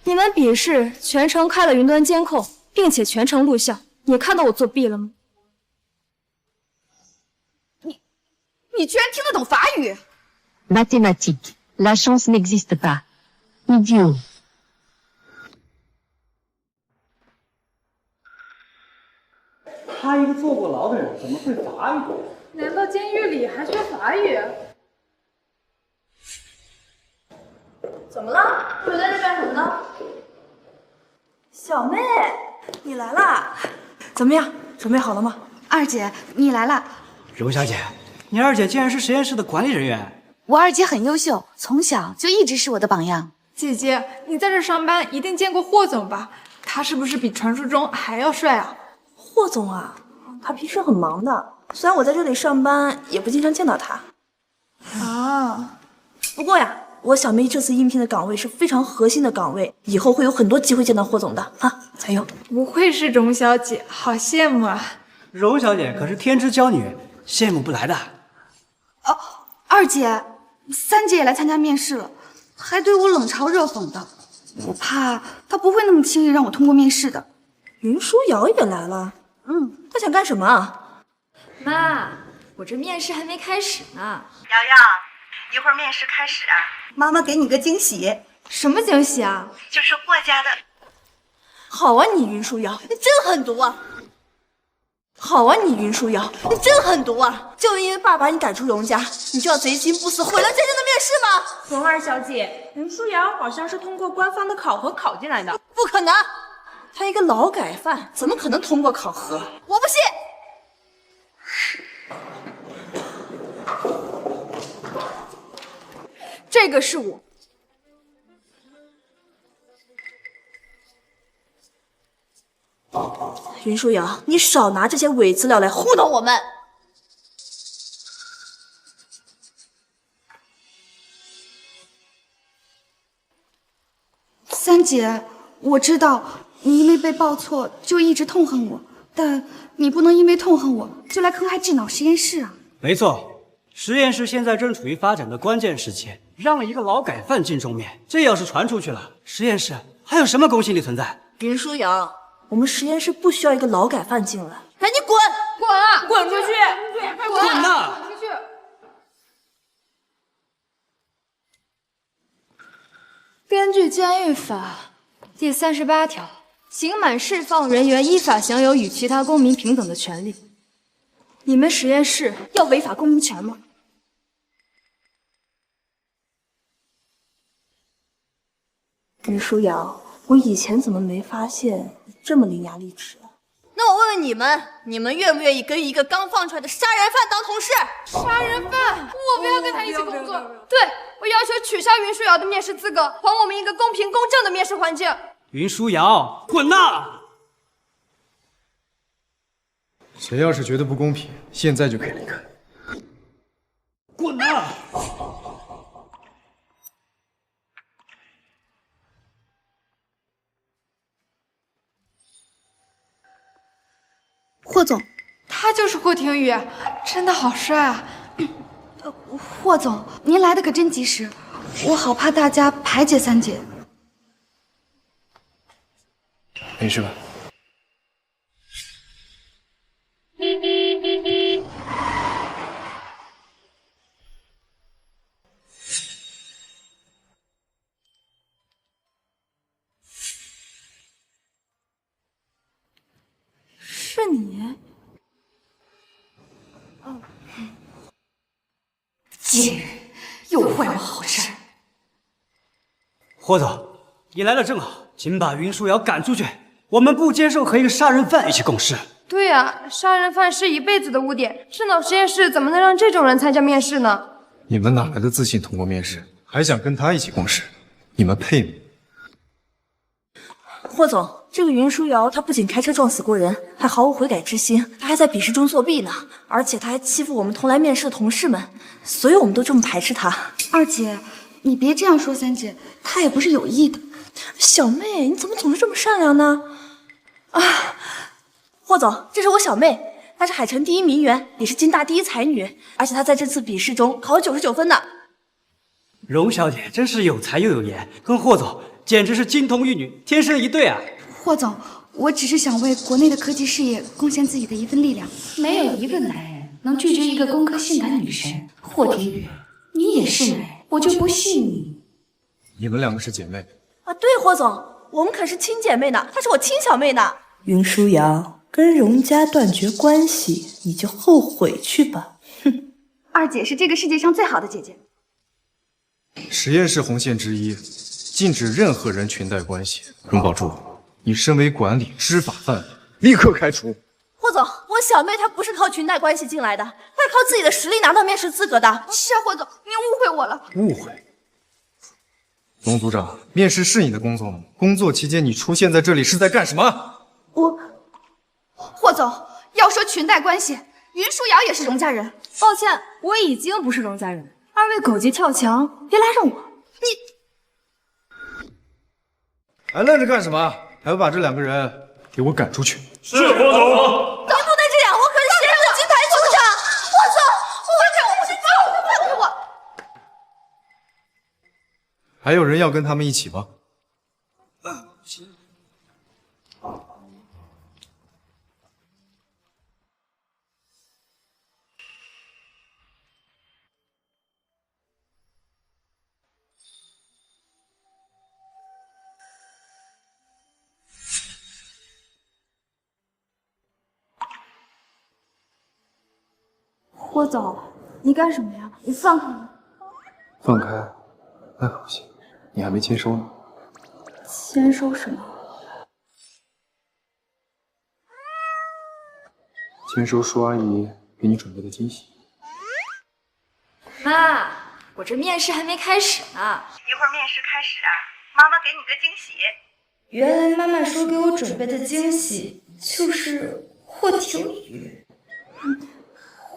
你们笔试全程开了云端监控，并且全程录像，你看到我作弊了吗？你居然听得懂法语？ Mathématiques. La chance n'existe pas. Idiot. 他一个坐过牢的人，怎么会法语？难道监狱里还学法语？怎么了？你在这干什么呢？小妹，你来啦？怎么样？准备好了吗？二姐，你来啦。荣小姐，你二姐竟然是实验室的管理人员。我二姐很优秀，从小就一直是我的榜样。姐姐，你在这上班一定见过霍总吧？他是不是比传说中还要帅啊？霍总啊，他平时很忙的，虽然我在这里上班，也不经常见到他。啊，不过呀，我小妹这次应聘的岗位是非常核心的岗位，以后会有很多机会见到霍总的啊，加油！不愧是荣小姐，好羡慕啊！荣小姐可是天之娇女，羡慕不来的。哦，二姐，三姐也来参加面试了，还对我冷嘲热讽的，我怕她不会那么轻易让我通过面试的。云舒瑶也来了，她想干什么啊？妈，我这面试还没开始呢。瑶瑶，一会儿面试开始啊，妈妈给你个惊喜。什么惊喜啊？就是霍家的。好啊，你云舒瑶，你真狠毒啊！好啊，你云舒瑶，你真狠毒啊！就因为爸把你赶出荣家，你就要贼心不死毁了真正的面试吗？蓉儿小姐，云舒瑶好像是通过官方的考核考进来的。不可能，他一个劳改犯，怎么可能通过考核？我不信！这个是我。云舒瑶，你少拿这些伪资料来糊弄我们！三姐，我知道你因为被报错就一直痛恨我，但你不能因为痛恨我就来坑害智脑实验室啊！没错，实验室现在正处于发展的关键时期，让了一个劳改犯进中面，这要是传出去了，实验室还有什么公信力存在？云舒瑶，我们实验室不需要一个劳改犯进来，赶紧滚！滚啊！滚出去！快滚呐！滚出去！根据监狱法第38条，刑满释放人员依法享有与其他公民平等的权利。你们实验室要违反公民权吗？于书瑶，我以前怎么没发现你这么伶牙俐齿啊？那我问问你们，你们愿不愿意跟一个刚放出来的杀人犯当同事？杀人犯，我不要跟他一起工作。对，我要求取消云舒瑶的面试资格，还我们一个公平公正的面试环境。云舒瑶，滚呐！谁要是觉得不公平，现在就可以离开。滚呐！霍总，他就是霍廷宇，真的好帅啊！霍总，您来的可真及时，我好怕大家排解三姐。没事吧？是你？哦，贱人，又坏我好事。霍总，你来了正好，请把云舒瑶赶出去。我们不接受和一个杀人犯一起共事。对呀，杀人犯是一辈子的污点，智脑实验室怎么能让这种人参加面试呢？你们哪来的自信通过面试，还想跟他一起共事？你们配吗？霍总，这个云舒瑶她不仅开车撞死过人，还毫无悔改之心，她还在笔试中作弊呢，而且她还欺负我们同来面试的同事们，所以我们都这么排斥她。二姐，你别这样说三姐，她也不是有意的。小妹，你怎么总是这么善良呢？啊，霍总，这是我小妹，她是海城第一名媛，也是金大第一才女，而且她在这次笔试中考了99分呢。荣小姐真是有才又有颜，跟霍总简直是金童玉女，天生一对啊！霍总，我只是想为国内的科技事业贡献自己的一份力量。没有一个男人能拒绝一个工科性感女神。霍廷宇，你也是人，我就不信你。你们两个是姐妹啊？对，霍总，我们可是亲姐妹呢，她是我亲小妹呢。云舒瑶，跟荣家断绝关系，你就后悔去吧。哼，二姐是这个世界上最好的姐姐。实验室红线之一，禁止任何人裙带关系。荣宝柱，你身为管理，知法犯法，立刻开除。霍总，我小妹她不是靠裙带关系进来的，她是靠自己的实力拿到面试资格的。是啊，霍总，您误会我了。误会？龙组长，面试是你的工作吗？工作期间你出现在这里是在干什么？霍总，要说裙带关系，云舒瑶也是荣家人。抱歉，我已经不是荣家人。二位狗急跳墙，别拉上我。你还愣着干什么？还不把这两个人给我赶出去！是霍总。你不能这样，我可是现任的金牌组长。霍总，我不是放开我！还有人要跟他们一起吗？霍总，你干什么呀？你放开我！放开？那可不行，你还没签收呢。签收什么？签收舒阿姨给你准备的惊喜。妈，我这面试还没开始呢。一会儿面试开始啊，妈妈给你个惊喜。原来妈妈说给我准备的惊喜就是霍廷宇。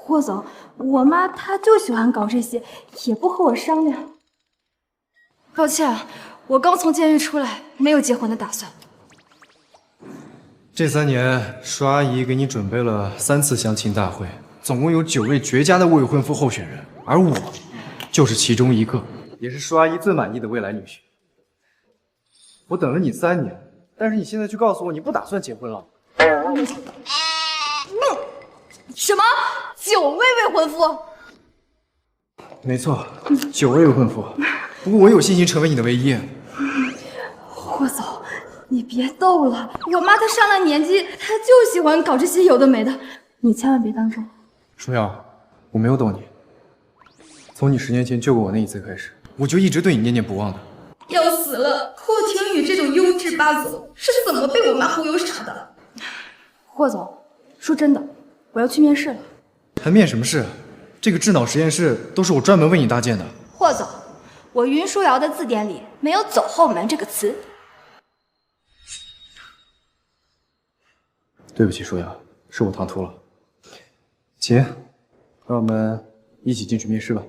霍总，我妈她就喜欢搞这些，也不和我商量。抱歉，我刚从监狱出来，没有结婚的打算。这3年，舒阿姨给你准备了3次相亲大会，总共有9位绝佳的未婚夫候选人，而我就是其中一个，也是舒阿姨最满意的未来女婿。我等了你3年，但是你现在却告诉我你不打算结婚了。什么？9位未婚夫？没错，9位未婚夫。不过我有信心成为你的唯一。霍总，你别逗了，我妈她上了年纪，她就喜欢搞这些有的没的，你千万别当真。舒瑶，我没有逗你。从你10年前救过我那一次开始，我就一直对你念念不忘的。要死了！霍廷宇这种优质八总是怎么被我妈忽悠傻的？霍总，说真的，我要去面试了。还面什么试？这个智脑实验室都是我专门为你搭建的。霍总，我云书瑶的字典里没有走后门这个词。对不起，舒瑶，是我唐突了。请，让我们一起进去面试吧。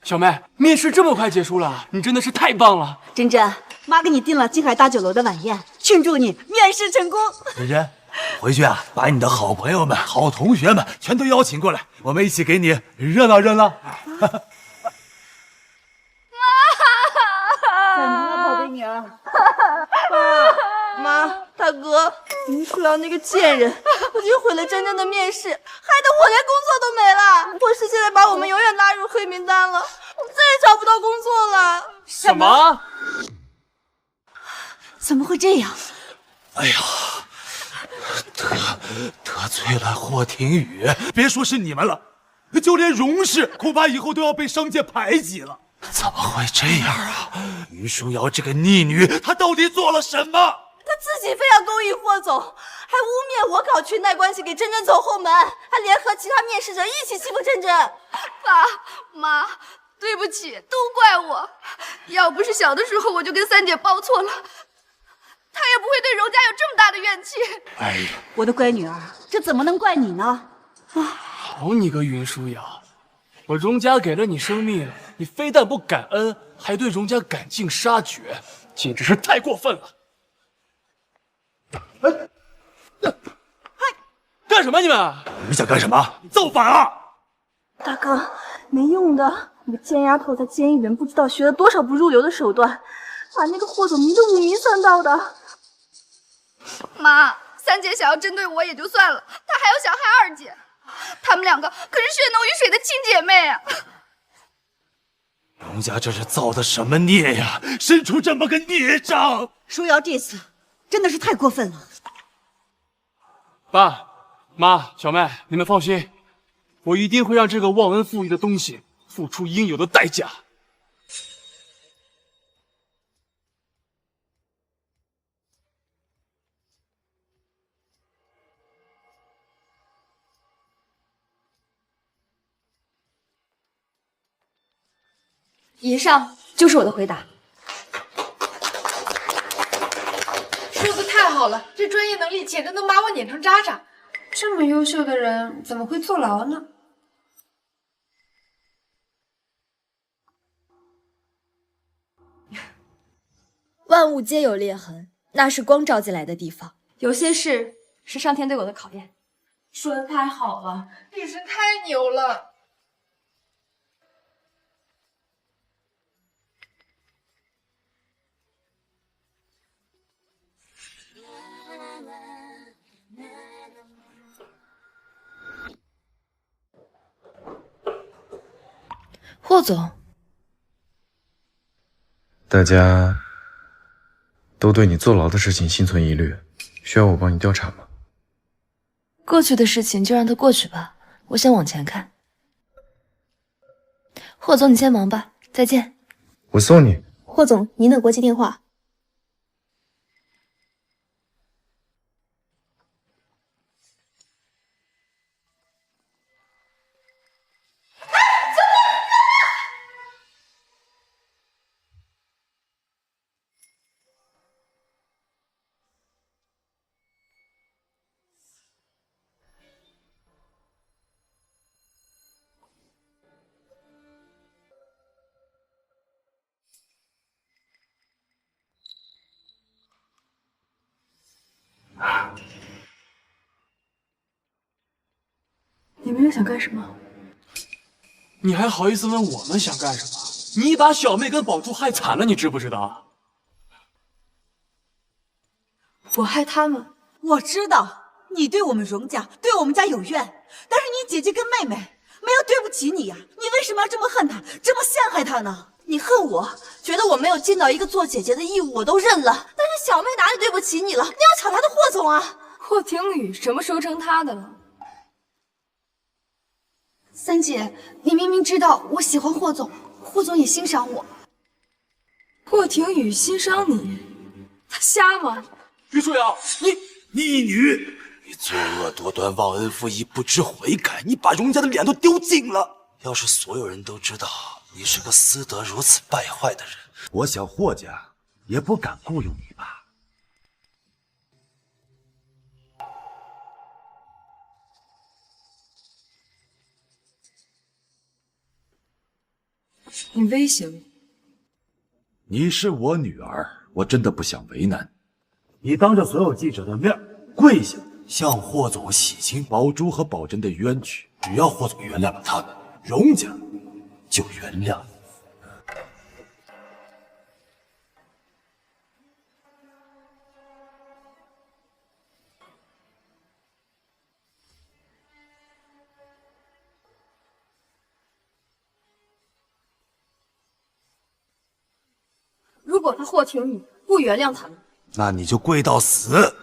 小妹，面试这么快结束了，你真的是太棒了！珍珍，妈给你订了金海大酒楼的晚宴，庆祝你面试成功。珍珍，回去啊，把你的好朋友们、好同学们全都邀请过来，我们一起给你热闹热闹。怎么了，宝贝女儿？爸妈，大哥，云书瑶那个贱人，不仅毁了珍珍的面试，害得我连工作都没了。博士现在把我们永远拉入黑名单了，我们再也找不到工作了。什么？怎么会这样？哎呀，得罪了霍廷宇，别说是你们了，就连荣氏恐怕以后都要被商界排挤了。怎么会这样啊？于书瑶这个逆女，她到底做了什么？他自己非要勾引霍总，还污蔑我搞裙带关系给珍珍走后门，还联合其他面试者一起欺负珍珍。爸妈，对不起，都怪我。要不是小的时候我就跟三姐报错了，她也不会对荣家有这么大的怨气。哎呀，我的乖女儿，这怎么能怪你呢？好你个云舒瑶，我荣家给了你生命，你非但不感恩，还对荣家赶尽杀绝，简直是太过分了！干什么你们？你们想干什么？造反啊！大哥，没用的，你个贱丫头在监狱里不知道学了多少不入流的手段，把那个霍总迷得五迷三道的。妈，三姐想要针对我也就算了，她还要想害二姐，她们两个可是血浓于水的亲姐妹啊！荣家这是造的什么孽呀？生出这么个孽障！舒瑶这次真的是太过分了。爸妈，小妹，你们放心，我一定会让这个忘恩负义的东西付出应有的代价。以上就是我的回答。说的太好了，这专业能力简直能把我碾成渣渣。这么优秀的人怎么会坐牢呢？万物皆有裂痕，那是光照进来的地方。有些事是上天对我的考验。说的太好了，你是太牛了。霍总，大家都对你坐牢的事情心存疑虑，需要我帮你调查吗？过去的事情就让它过去吧，我先往前看。霍总，你先忙吧，再见。我送你。霍总，您的国际电话。你们又想干什么？你还好意思问我们想干什么？你把小妹跟宝珠害惨了，你知不知道？我害他们？我知道你对我们荣家、对我们家有怨，但是你姐姐跟妹妹没有对不起你呀，你为什么要这么恨她，这么陷害她呢？你恨我，觉得我没有尽到一个做姐姐的义务，我都认了。但是小妹哪里对不起你了？你要抢她的霍总啊！霍廷宇什么时候成他的了？三姐，你明明知道我喜欢霍总，霍总也欣赏我。霍廷宇欣赏你，他瞎吗？于舒瑶，逆女，你作恶多端，忘恩负义，不知悔改，你把荣家的脸都丢尽了。要是所有人都知道你是个私德如此败坏的人，我想霍家也不敢雇佣你吧。你威胁我？你是我女儿，我真的不想为难你。当着所有记者的面跪下，向霍总洗清宝珠和宝珍的冤屈。只要霍总原谅了他们，荣家就原谅你。如果他霍廷宇不原谅他们，那你就跪到死。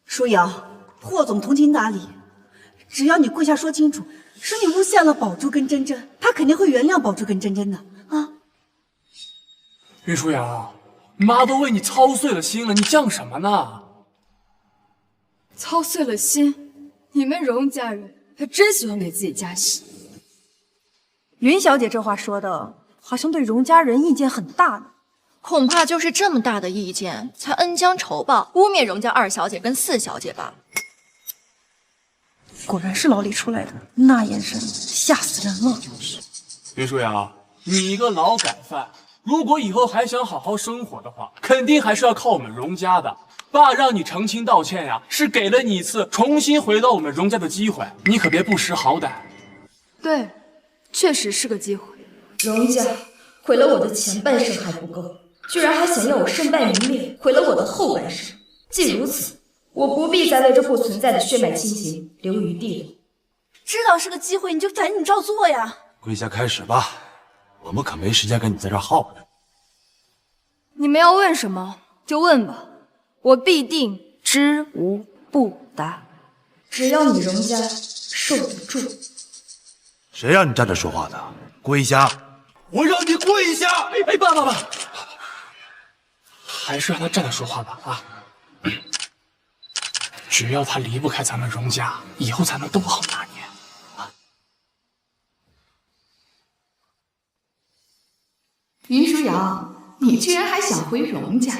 舒瑶，霍总同情达理，只要你跪下说清楚，是你诬陷了宝珠跟珍珍，他肯定会原谅宝珠跟珍珍的啊。于舒瑶，妈都为你操碎了心了，你犟什么呢？操碎了心，你们荣家人还真喜欢给自己加戏。云小姐这话说的，好像对荣家人意见很大呢。恐怕就是这么大的意见，才恩将仇报，污蔑荣家二小姐跟四小姐吧。果然是老李出来的，那眼神吓死人了。云舒瑶，你一个劳改犯，如果以后还想好好生活的话，肯定还是要靠我们荣家的。爸让你澄清道歉呀，是给了你一次重新回到我们荣家的机会，你可别不识好歹。对，确实是个机会。荣家毁了我的前半生还不够，居然还想要我身败名裂，毁了我的后半生。既如此，我不必再为这不存在的血脉亲情留余地了。知道是个机会，你就赶紧照做呀！跪下开始吧，我们可没时间跟你在这儿耗着。你们要问什么就问吧，我必定知无不答。只要你荣家受得住。谁让你站着说话的？跪下！我让你跪下！哎，爸，还是让他站着说话吧啊！只要他离不开咱们荣家，以后咱们都好拿捏。云舒瑶，你居然还想回荣家，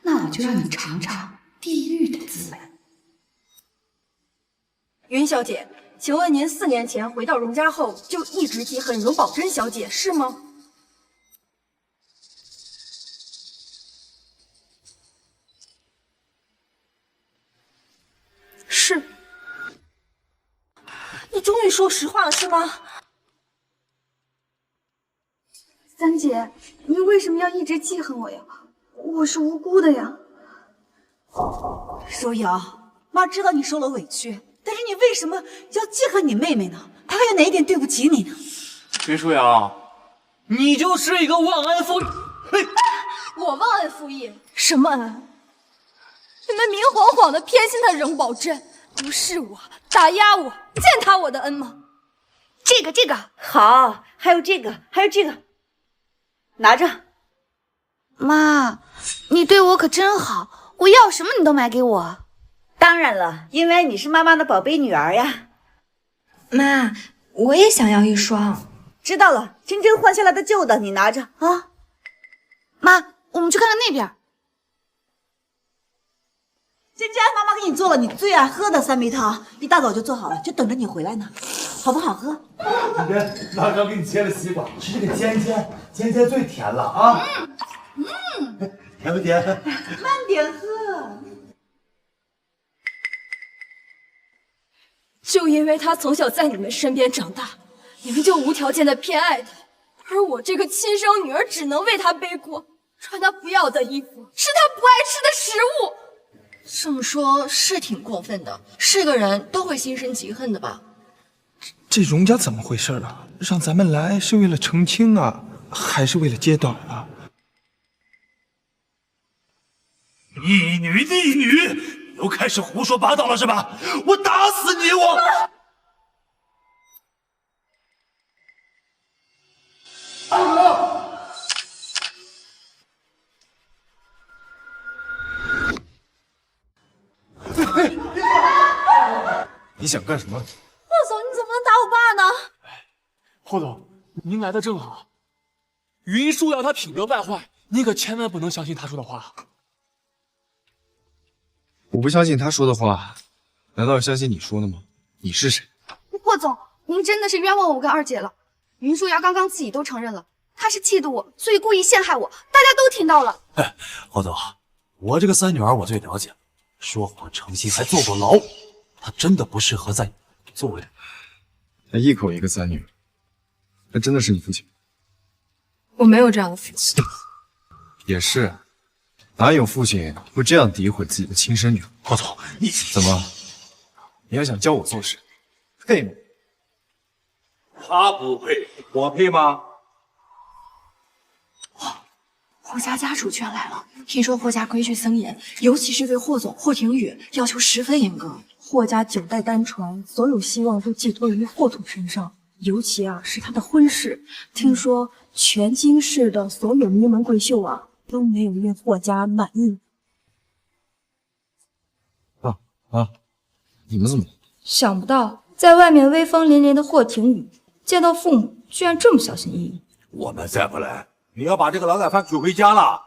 那我就让你尝尝地狱的滋味。云小姐，请问您4年前回到荣家后，就一直记恨荣宝珍小姐，是吗？是。你终于说实话了，是吗？三姐，你为什么要一直记恨我呀？我是无辜的呀。舒瑶，妈知道你受了委屈，但是你为什么要记恨你妹妹呢？她还有哪一点对不起你呢？云舒瑶，你就是一个忘恩负义。我忘恩负义？什么恩？你们明晃晃的偏心他荣宝珍，不是我打压我、践踏我的恩吗？这个好，还有这个，拿着。妈，你对我可真好，我要什么你都买给我。当然了，因为你是妈妈的宝贝女儿呀。妈，我也想要一双。知道了，珍珍换下来的旧的，你拿着啊。妈，我们去看看那边。珍珍，妈妈给你做了你最爱喝的3蜜汤，一大早就做好了，就等着你回来呢，好不好喝？今天老张给你切了西瓜，吃这个尖尖最甜了啊！甜不甜？慢点喝。就因为他从小在你们身边长大，你们就无条件的偏爱他，而我这个亲生女儿只能为他背锅，穿他不要的衣服，吃他不爱吃的食物。这么说，是挺过分的，是个人都会心生嫉恨的吧？这荣家怎么回事啊？让咱们来是为了澄清啊，还是为了揭短啊？逆女逆女，又开始胡说八道了是吧？我打死你！你想干什么？霍总，你怎么能打我爸呢？霍总，您来的正好。云舒瑶她品德败坏，你可千万不能相信她说的话。我不相信他说的话，难道要相信你说的吗？你是谁？霍总，您真的是冤枉我跟二姐了。云舒瑶刚刚自己都承认了，她是气得我，所以故意陷害我，大家都听到了。霍总，我这个三女儿我最了解了，说谎成性，还坐过牢，她真的不适合在座位。还一口一个三女，那真的是你父亲？我没有这样的父亲。也是，哪有父亲会这样诋毁自己的亲生女儿？霍总，你怎么？你还想教我做事？配吗？他不配，我配吗？霍家家主居然来了！听说霍家规矩森严，尤其是对霍总霍廷宇要求十分严格。霍家9代单传，所有希望都寄托于霍总身上，尤其是他的婚事。听说全京市的所有名门贵秀都没有令霍家满意。你们怎么？想不到在外面威风凛凛的霍廷宇，见到父母居然这么小心翼翼。我们再不来，你要把这个劳改犯娶回家了。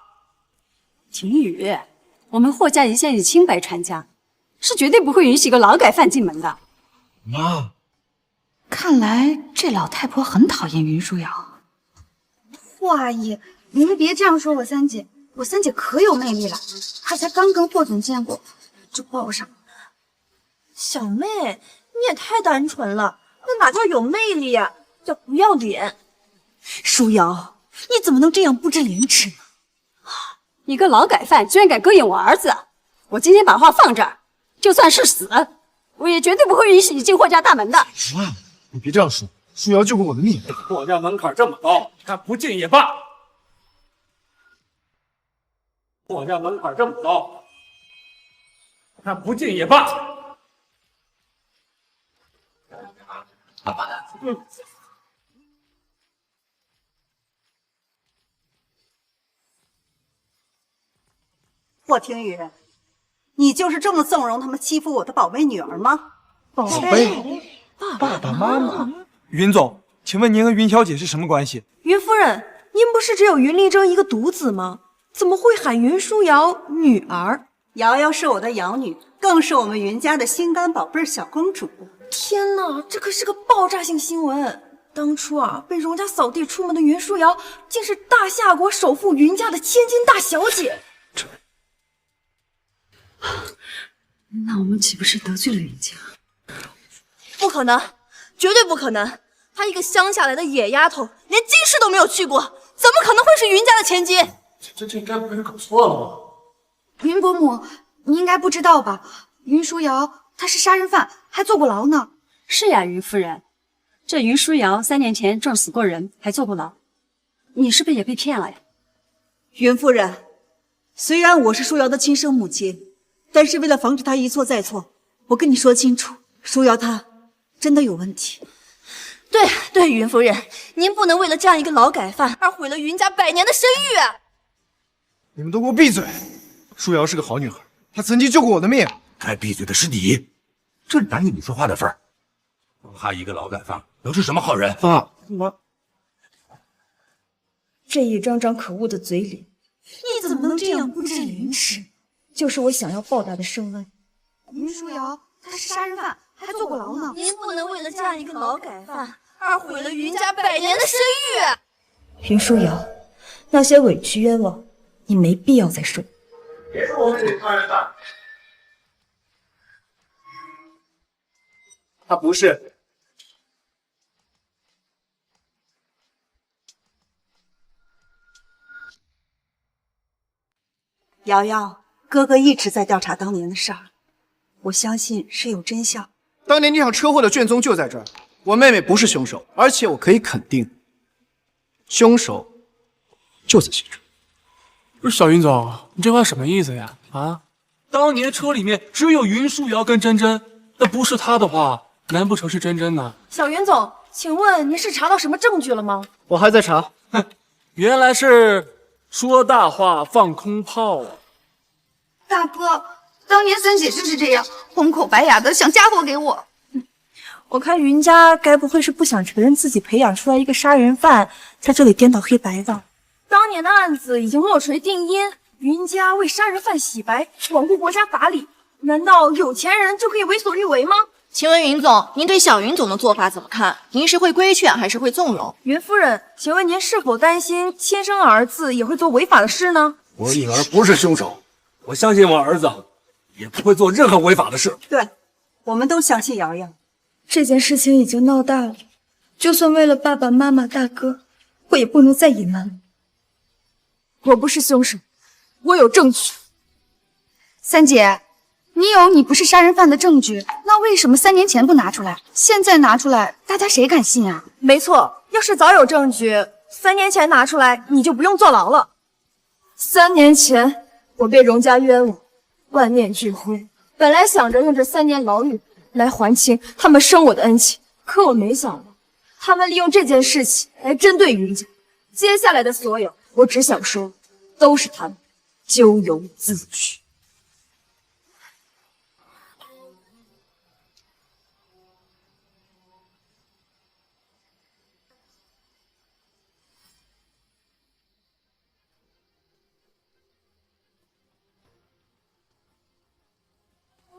廷宇，我们霍家一向以清白传家，是绝对不会允许一个劳改犯进门的。妈，看来这老太婆很讨厌云舒瑶。霍阿姨，你们别这样说我三姐，我三姐可有魅力了，她才刚跟霍总见过，就抱上了。小妹，你也太单纯了，那哪叫有魅力呀，叫不要脸。舒瑶，你怎么能这样不知廉耻呢？你个劳改犯居然敢勾引我儿子！我今天把话放这儿，就算是死，我也绝对不会允许你进霍家大门的。妈，你别这样说，舒瑶救过我的命。霍家门槛这么高，看不进也罢。霍家门槛这么高，看不进也罢。慢慢的。霍廷宇，你就是这么纵容他们欺负我的宝贝女儿吗？宝贝，爸爸妈妈。云总，请问您和云小姐是什么关系？云夫人，您不是只有云丽珍一个独子吗？怎么会喊云舒瑶女儿？瑶瑶是我的养女，更是我们云家的心肝宝贝小公主。天哪，这可是个爆炸性新闻！当初被荣家扫地出门的云舒瑶，竟是大夏国首富云家的千金大小姐。那我们岂不是得罪了云家？不可能，绝对不可能！她一个乡下来的野丫头，连京市都没有去过，怎么可能会是云家的千金？这该不会是搞错了吧？云伯母，你应该不知道吧？云舒瑶她是杀人犯，还坐过牢呢。是呀，云夫人，这云舒瑶3年前撞死过人，还坐过牢，你是不是也被骗了呀？云夫人，虽然我是舒瑶的亲生母亲，但是为了防止她一错再错，我跟你说清楚，舒瑶她真的有问题。对，云夫人，您不能为了这样一个劳改犯而毁了云家100年的声誉啊！你们都给我闭嘴！舒瑶是个好女孩，她曾经救过我的命。该闭嘴的是你，这哪有你说话的份儿？他一个劳改犯，能是什么好人？妈，这一张张可恶的嘴脸，你怎么能这样不知廉耻？就是我想要报答的深恩。云舒瑶她是杀人犯，还坐过牢呢。您不能为了这样一个劳改犯而毁了云家100年的声誉。云舒瑶，那些委屈冤枉，你没必要再受。别说我是杀人犯，他不是。瑶瑶，哥哥一直在调查当年的事儿，我相信是有真相。当年那场车祸的卷宗就在这儿，我妹妹不是凶手，而且我可以肯定，凶手就在现场。不是小云总，你这话什么意思呀？啊，当年车里面只有云舒瑶跟珍珍，那不是他的话，难不成是珍珍呢？小云总，请问您是查到什么证据了吗？我还在查。哼，原来是说大话放空炮啊！大哥，当年三姐就是这样红口白牙的想嫁祸给我。我看云家该不会是不想承认自己培养出来一个杀人犯，在这里颠倒黑白吧？当年的案子已经落锤定音，云家为杀人犯洗白，罔顾国家法理，难道有钱人就可以为所欲为吗？请问云总，您对小云总的做法怎么看？您是会规劝还是会纵容？云夫人，请问您是否担心亲生儿子也会做违法的事呢？我女儿不是凶手，我相信我儿子也不会做任何违法的事。对，我们都相信瑶瑶。这件事情已经闹大了，就算为了爸爸妈妈、大哥，我也不能再隐瞒了。我不是凶手，我有证据。三姐，你有你不是杀人犯的证据，那为什么3年前不拿出来？现在拿出来，大家谁敢信啊？没错，要是早有证据，3年前拿出来，你就不用坐牢了。3年前，我被荣家冤枉，万念俱灰。本来想着用这3年牢狱来还清他们生我的恩情，可我没想到，他们利用这件事情来针对云家。接下来的所有，我只想说，都是他们咎由自取。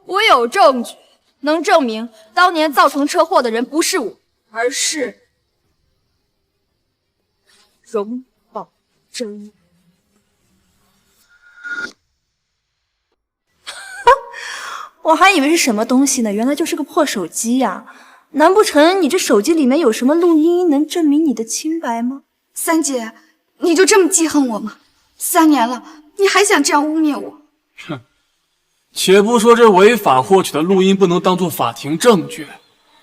我有证据，能证明当年造成车祸的人不是我，而是荣宝珍。我还以为是什么东西呢，原来就是个破手机呀！难不成你这手机里面有什么录音能证明你的清白吗？三姐，你就这么记恨我吗？3年了，你还想这样污蔑我？哼！且不说这违法获取的录音不能当做法庭证据，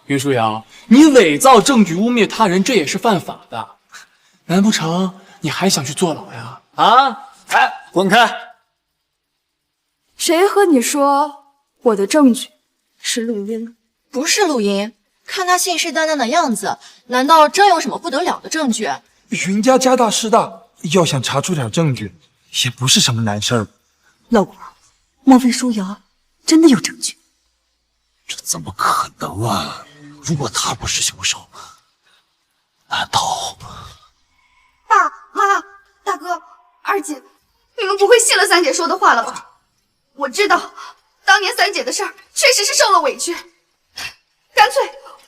云舒瑶，你伪造证据污蔑他人，这也是犯法的。难不成你还想去坐牢呀？啊！哎，滚开！谁和你说我的证据是录音？不是录音，看他信誓旦旦的样子，难道真有什么不得了的证据？云家家大势大，要想查出点证据，也不是什么难事儿。老国，莫非舒瑶真的有证据？这怎么可能啊！如果他不是凶手，难道……爸妈、大哥、二姐，你们不会信了三姐说的话了吧？我知道，当年三姐的事儿确实是受了委屈，干脆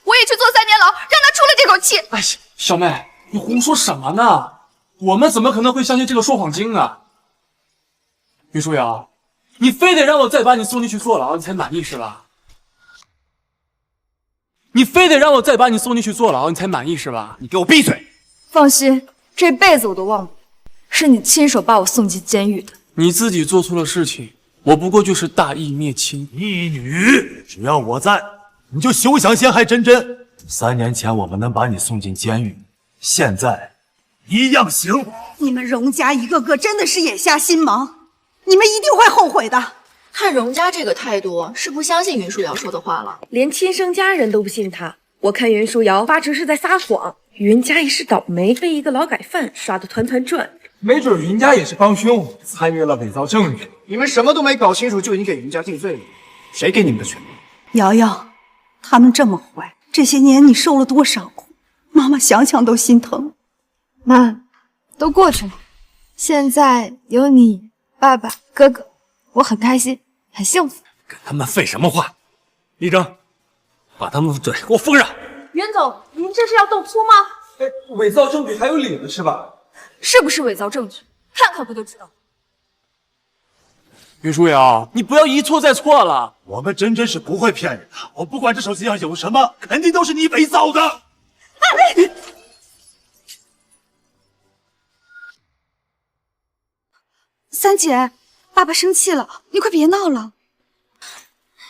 我也去坐3年牢，让她出了这口气。哎，小妹，你胡说什么呢？我们怎么可能会相信这个说谎精啊？云舒瑶，你非得让我再把你送进去坐牢，你才满意是吧？你非得让我再把你送进去坐牢，你才满意是吧？你给我闭嘴！放心，这辈子我都忘不了，是你亲手把我送进监狱的。你自己做错了事情，我不过就是大义灭亲。义女，只要我在，你就休想陷害珍珍。3年前我们能把你送进监狱，现在一样行。你们荣家一个个真的是眼下心盲，你们一定会后悔的。看荣家这个态度，是不相信云舒瑶说的话了。连亲生家人都不信他，我看云舒瑶八成是在撒谎。云家一时倒霉，被一个劳改犯耍得团团转。没准云家也是帮凶，参与了伪造证据。你们什么都没搞清楚就已经给云家定罪了，谁给你们的权利？瑶瑶，他们这么坏，这些年你受了多少苦，妈妈想想都心疼。妈，都过去了，现在有你、爸爸、哥哥，我很开心，很幸福。跟他们废什么话？立正，把他们嘴给我封上。袁总，您这是要动粗吗？伪造证据还有理了是吧？是不是伪造证据？看看不就知道。云舒瑶，你不要一错再错了。我们珍珍是不会骗人的，我不管这手机上有什么，肯定都是你伪造的。三姐，爸爸生气了，你快别闹了。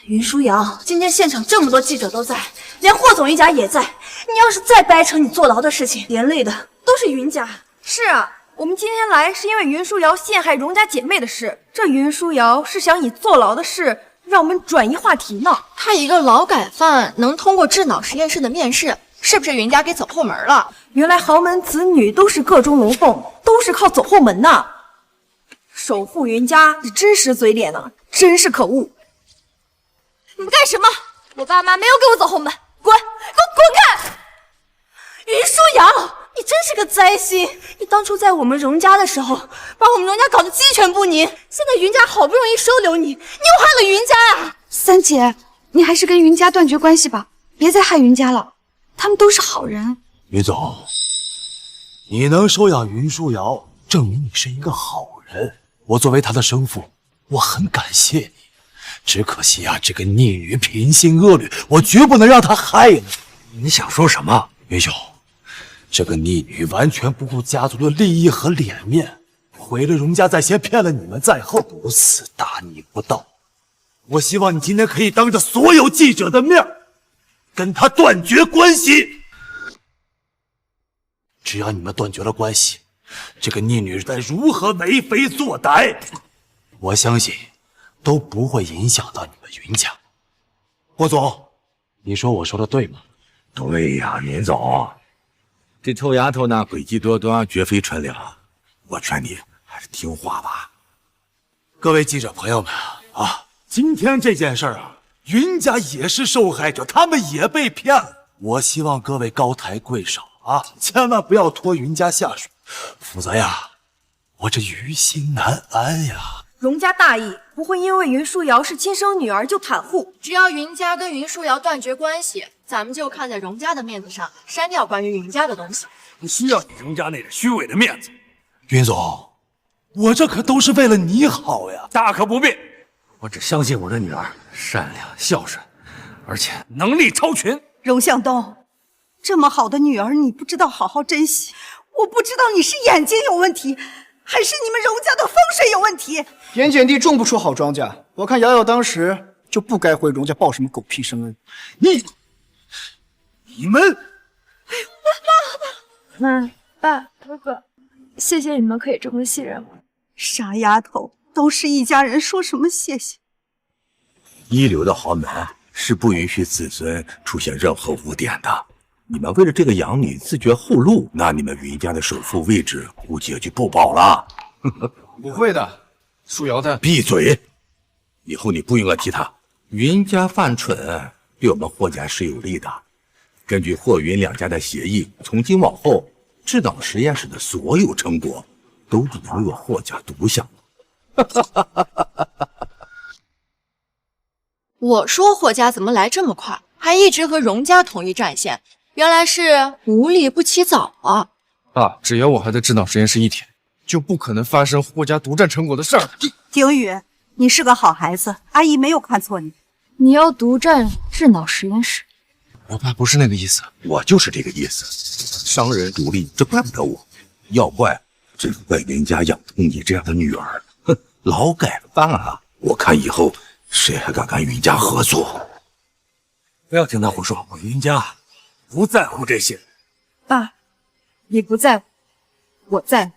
云舒瑶，今天现场这么多记者都在，连霍总一家也在。你要是再掰扯你坐牢的事情，连累的都是云家。是啊，我们今天来是因为云舒瑶陷害荣家姐妹的事。这云舒瑶是想以坐牢的事让我们转移话题呢。他一个劳改犯能通过智脑实验室的面试，是不是云家给走后门了？原来豪门子女都是个中龙凤，都是靠走后门的。首富云家这真实嘴脸呢，真是可恶！你们干什么？我爸妈没有给我走后门，滚！给我滚开！云舒瑶，你真是个灾星！你当初在我们荣家的时候，把我们荣家搞得鸡犬不宁，现在云家好不容易收留你，你又害了云家啊！三姐，你还是跟云家断绝关系吧，别再害云家了，他们都是好人。云总，你能收养云舒瑶，证明你是一个好人。我作为他的生父，我很感谢你。只可惜啊，这个逆女品性恶劣，我绝不能让她害了你。你想说什么，云兄？这个逆女完全不顾家族的利益和脸面，毁了荣家在先，骗了你们在后，如此大逆不道。我希望你今天可以当着所有记者的面，跟他断绝关系。只要你们断绝了关系，这个逆女再如何为非作歹，我相信都不会影响到你们云家。霍总，你说我说的对吗？对呀，林总，这臭丫头呢，诡计多端，绝非纯良。我劝你还是听话吧。各位记者朋友们啊，今天这件事啊，云家也是受害者，他们也被骗了。我希望各位高抬贵手啊，千万不要拖云家下水，否则呀，我这于心难安呀。荣家大义，不会因为云舒瑶是亲生女儿就袒护。只要云家跟云舒瑶断绝关系，咱们就看在荣家的面子上，删掉关于云家的东西。不需要你荣家那点虚伪的面子。云总，我这可都是为了你好呀。大可不必。我只相信我的女儿善良孝顺，而且能力超群。荣向东，这么好的女儿，你不知道好好珍惜。我不知道你是眼睛有问题，还是你们荣家的风水有问题。盐碱地种不出好庄稼，我看瑶瑶当时就不该回荣家报什么狗屁生恩。你们，妈、爸、哥哥，谢谢你们可以这么信任我。傻丫头，都是一家人，说什么谢谢？一流的豪门是不允许子孙出现任何污点的。你们为了这个养女自绝后路，那你们云家的首富位置估计也就不保了。不会的，舒瑶的。闭嘴！以后你不应该提他。云家犯蠢对我们霍家是有利的。根据霍云两家的协议，从今往后，智脑实验室的所有成果都只能由霍家独享。我说霍家怎么来这么快，还一直和荣家统一战线，原来是无利不起早啊！爸，只要我还在智脑实验室一天，就不可能发生霍家独占成果的事儿。景宇，你是个好孩子，阿姨没有看错你。你要独占智脑实验室？我爸不是那个意思，我就是这个意思。商人独立，这怪不得我，要怪只能怪人家养出你这样的女儿。哼，劳改犯啊！我看以后谁还敢跟云家合作？不要听他胡说，我云家不在乎这些。爸，你不在乎，我在乎。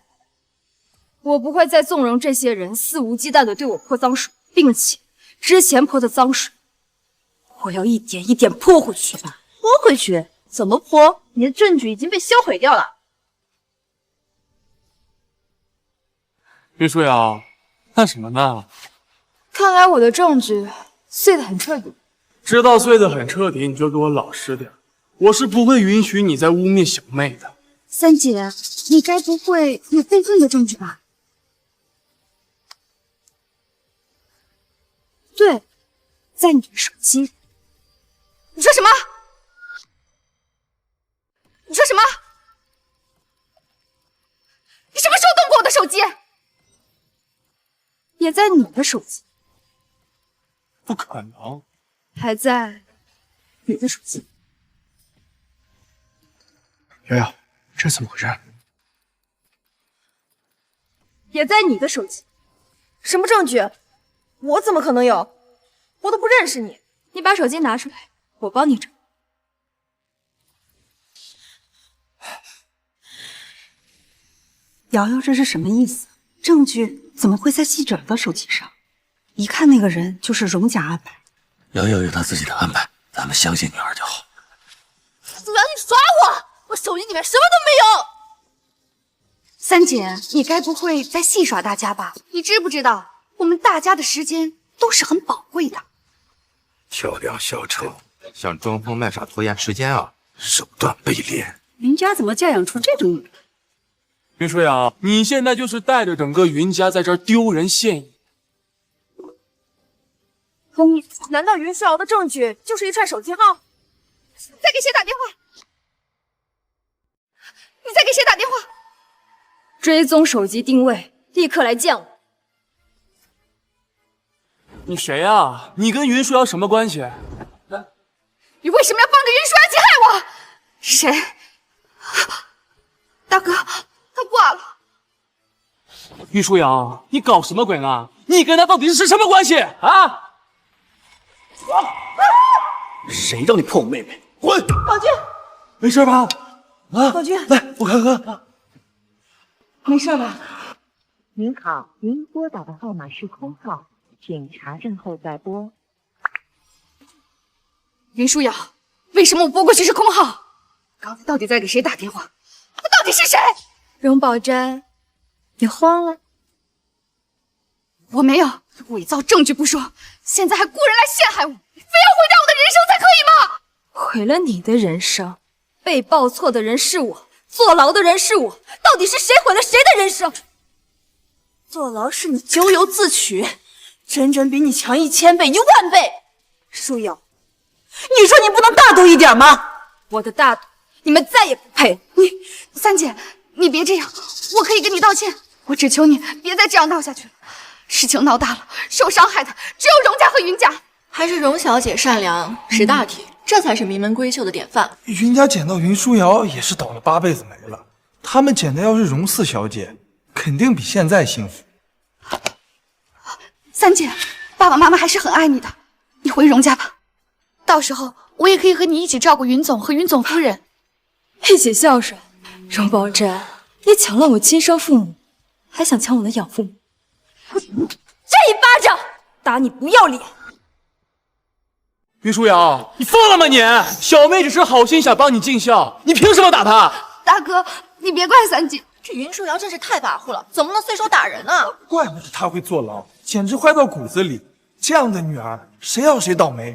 我不会再纵容这些人肆无忌惮地对我泼脏水，并且之前泼的脏水，我要一点一点泼回去。泼回去？怎么泼？你的证据已经被销毁掉了。云舒瑶，干什么呢？看来我的证据碎得很彻底。知道碎得很彻底，你就给我老实点。我是不会允许你再污蔑小妹的。三姐，你该不会有备份的证据吧？对，在你的手机。你说什么？你说什么？你什么时候动过我的手机？也在你的手机。不可能。还在你的手机。瑶瑶，这怎么回事？也在你的手机。什么证据？我怎么可能有？我都不认识你。你把手机拿出来，我帮你找。瑶瑶这是什么意思？证据怎么会在记者的手机上？一看那个人就是荣家安排。瑶瑶有她自己的安排，咱们相信女儿就好。祖瑶，你耍我！我手机里面什么都没有。三姐，你该不会在戏耍大家吧？你知不知道，我们大家的时间都是很宝贵的。跳梁小丑，想装疯卖傻拖延时间啊，手段卑劣。云家怎么教养出这种女人？云舒瑶，你现在就是带着整个云家在这儿丢人现眼。难道云舒瑶的证据就是一串手机号？在给谁打电话？你在给谁打电话？追踪手机定位，立刻来见我。你谁啊？你跟云舒瑶什么关系？你为什么要帮着云舒瑶陷害我？谁？大哥，他挂了。云舒瑶，你搞什么鬼呢？你跟他到底是什么关系啊？谁让你碰我妹妹？滚！宝君，没事吧？啊，宝君，来，我看看。没事吧？您好，您拨打的号码是空号，请查证后再拨。云舒瑶，为什么我拨过去是空号？刚才到底在给谁打电话？他到底是谁？荣宝珍，你慌了？我没有，伪造证据不说，现在还雇人来陷害我，你非要毁掉我的人生才可以吗？毁了你的人生，被报错的人是我，坐牢的人是我，到底是谁毁了谁的人生？坐牢是你咎由自取，真真比你强1000倍、10000倍。舒瑶，你说你不能大度一点吗？我的大度，你们再也不配。三姐，你别这样，我可以跟你道歉，我只求你别再这样闹下去了。事情闹大了，受伤害的只有荣家和云家。还是荣小姐善良识大体，这才是名门闺秀的典范。云家捡到云舒瑶也是倒了8辈子霉了，他们捡的要是荣四小姐，肯定比现在幸福。三姐，爸爸妈妈还是很爱你的，你回荣家吧，到时候我也可以和你一起照顾云总和云总夫人，一起孝顺。荣宝珍，你抢了我亲生父母，还想抢我的养父母？这一巴掌打你不要脸！云舒瑶，你疯了吗你？小妹只是好心想帮你尽孝，你凭什么打她？大哥，你别怪三姐，这云舒瑶真是太跋扈了，怎么能随手打人呢？怪不得她会坐牢，简直坏到骨子里。这样的女儿，谁要谁倒霉。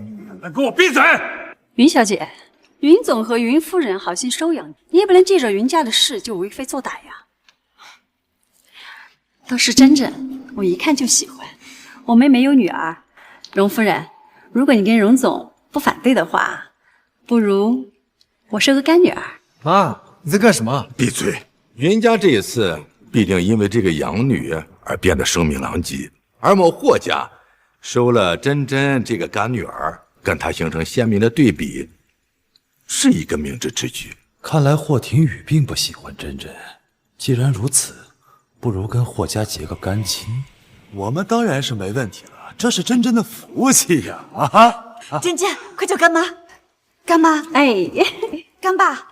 给我闭嘴！云小姐，云总和云夫人好心收养你，你也不能借着云家的事就为非作歹呀。都是真真，我一看就喜欢。我妹妹有女儿，荣夫人，如果你跟荣总不反对的话，不如我收个干女儿。妈，你在干什么？闭嘴！云家这一次必定因为这个养女而变得声名狼藉，而某霍家收了真真这个干女儿，跟她形成鲜明的对比，是一个明智之举。看来霍廷宇并不喜欢真真，既然如此，不如跟霍家结个干亲。我们当然是没问题了，这是真真的福气呀！啊！真真，快叫干妈！干妈，哎，干爸，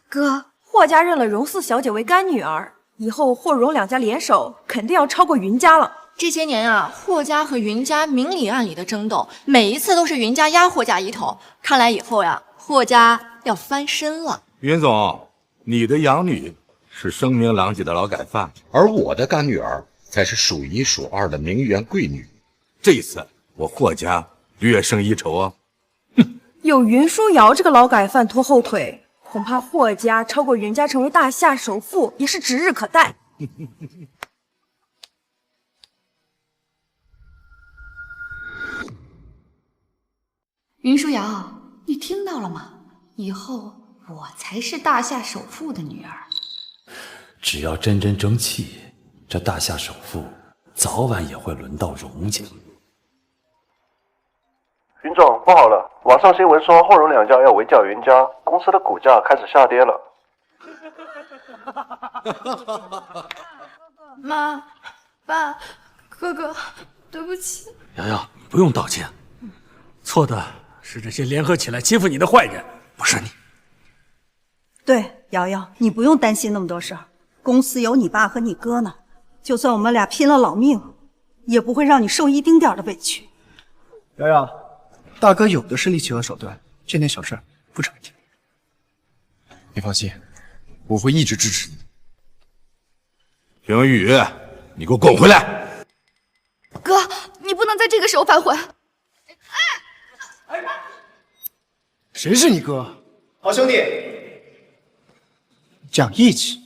哥，霍家认了荣四小姐为干女儿，以后霍荣两家联手，肯定要超过云家了。这些年啊，霍家和云家明里暗里的争斗，每一次都是云家压霍家一头。看来以后呀，霍家要翻身了。云总，你的养女是声名狼藉的劳改犯，而我的干女儿才是数一数二的名媛贵女。这一次，我霍家略胜一筹啊！有云舒瑶这个劳改犯拖后腿，恐怕霍家超过云家成为大夏首富也是指日可待。云舒瑶，你听到了吗？以后我才是大夏首富的女儿。只要真真争气，这大夏首富早晚也会轮到荣家。云总，不好了，网上新闻说霍荣两家要围剿云家，公司的股价开始下跌了。妈，爸，哥哥，对不起。瑶瑶，你不用道歉，错的是这些联合起来欺负你的坏人，不是你。对，瑶瑶，你不用担心那么多事儿。公司有你爸和你哥呢，就算我们俩拼了老命，也不会让你受一丁点的委屈。瑶瑶，大哥有的是力气和手段，这点小事不成问题。你放心，我会一直支持你。平宇，你给我滚回来！哥，你不能在这个时候反悔。谁是你哥？好兄弟，讲义气。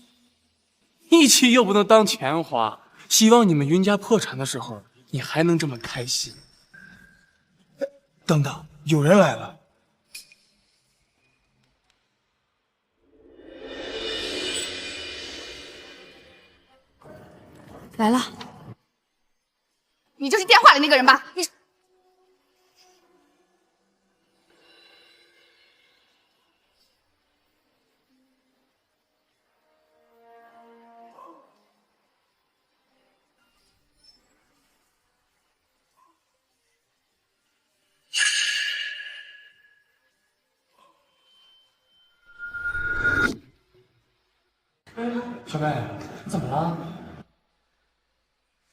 义气又不能当钱花，希望你们云家破产的时候，你还能这么开心。等等，有人来了。来了，你就是电话里那个人吧？你小贝，你怎么了？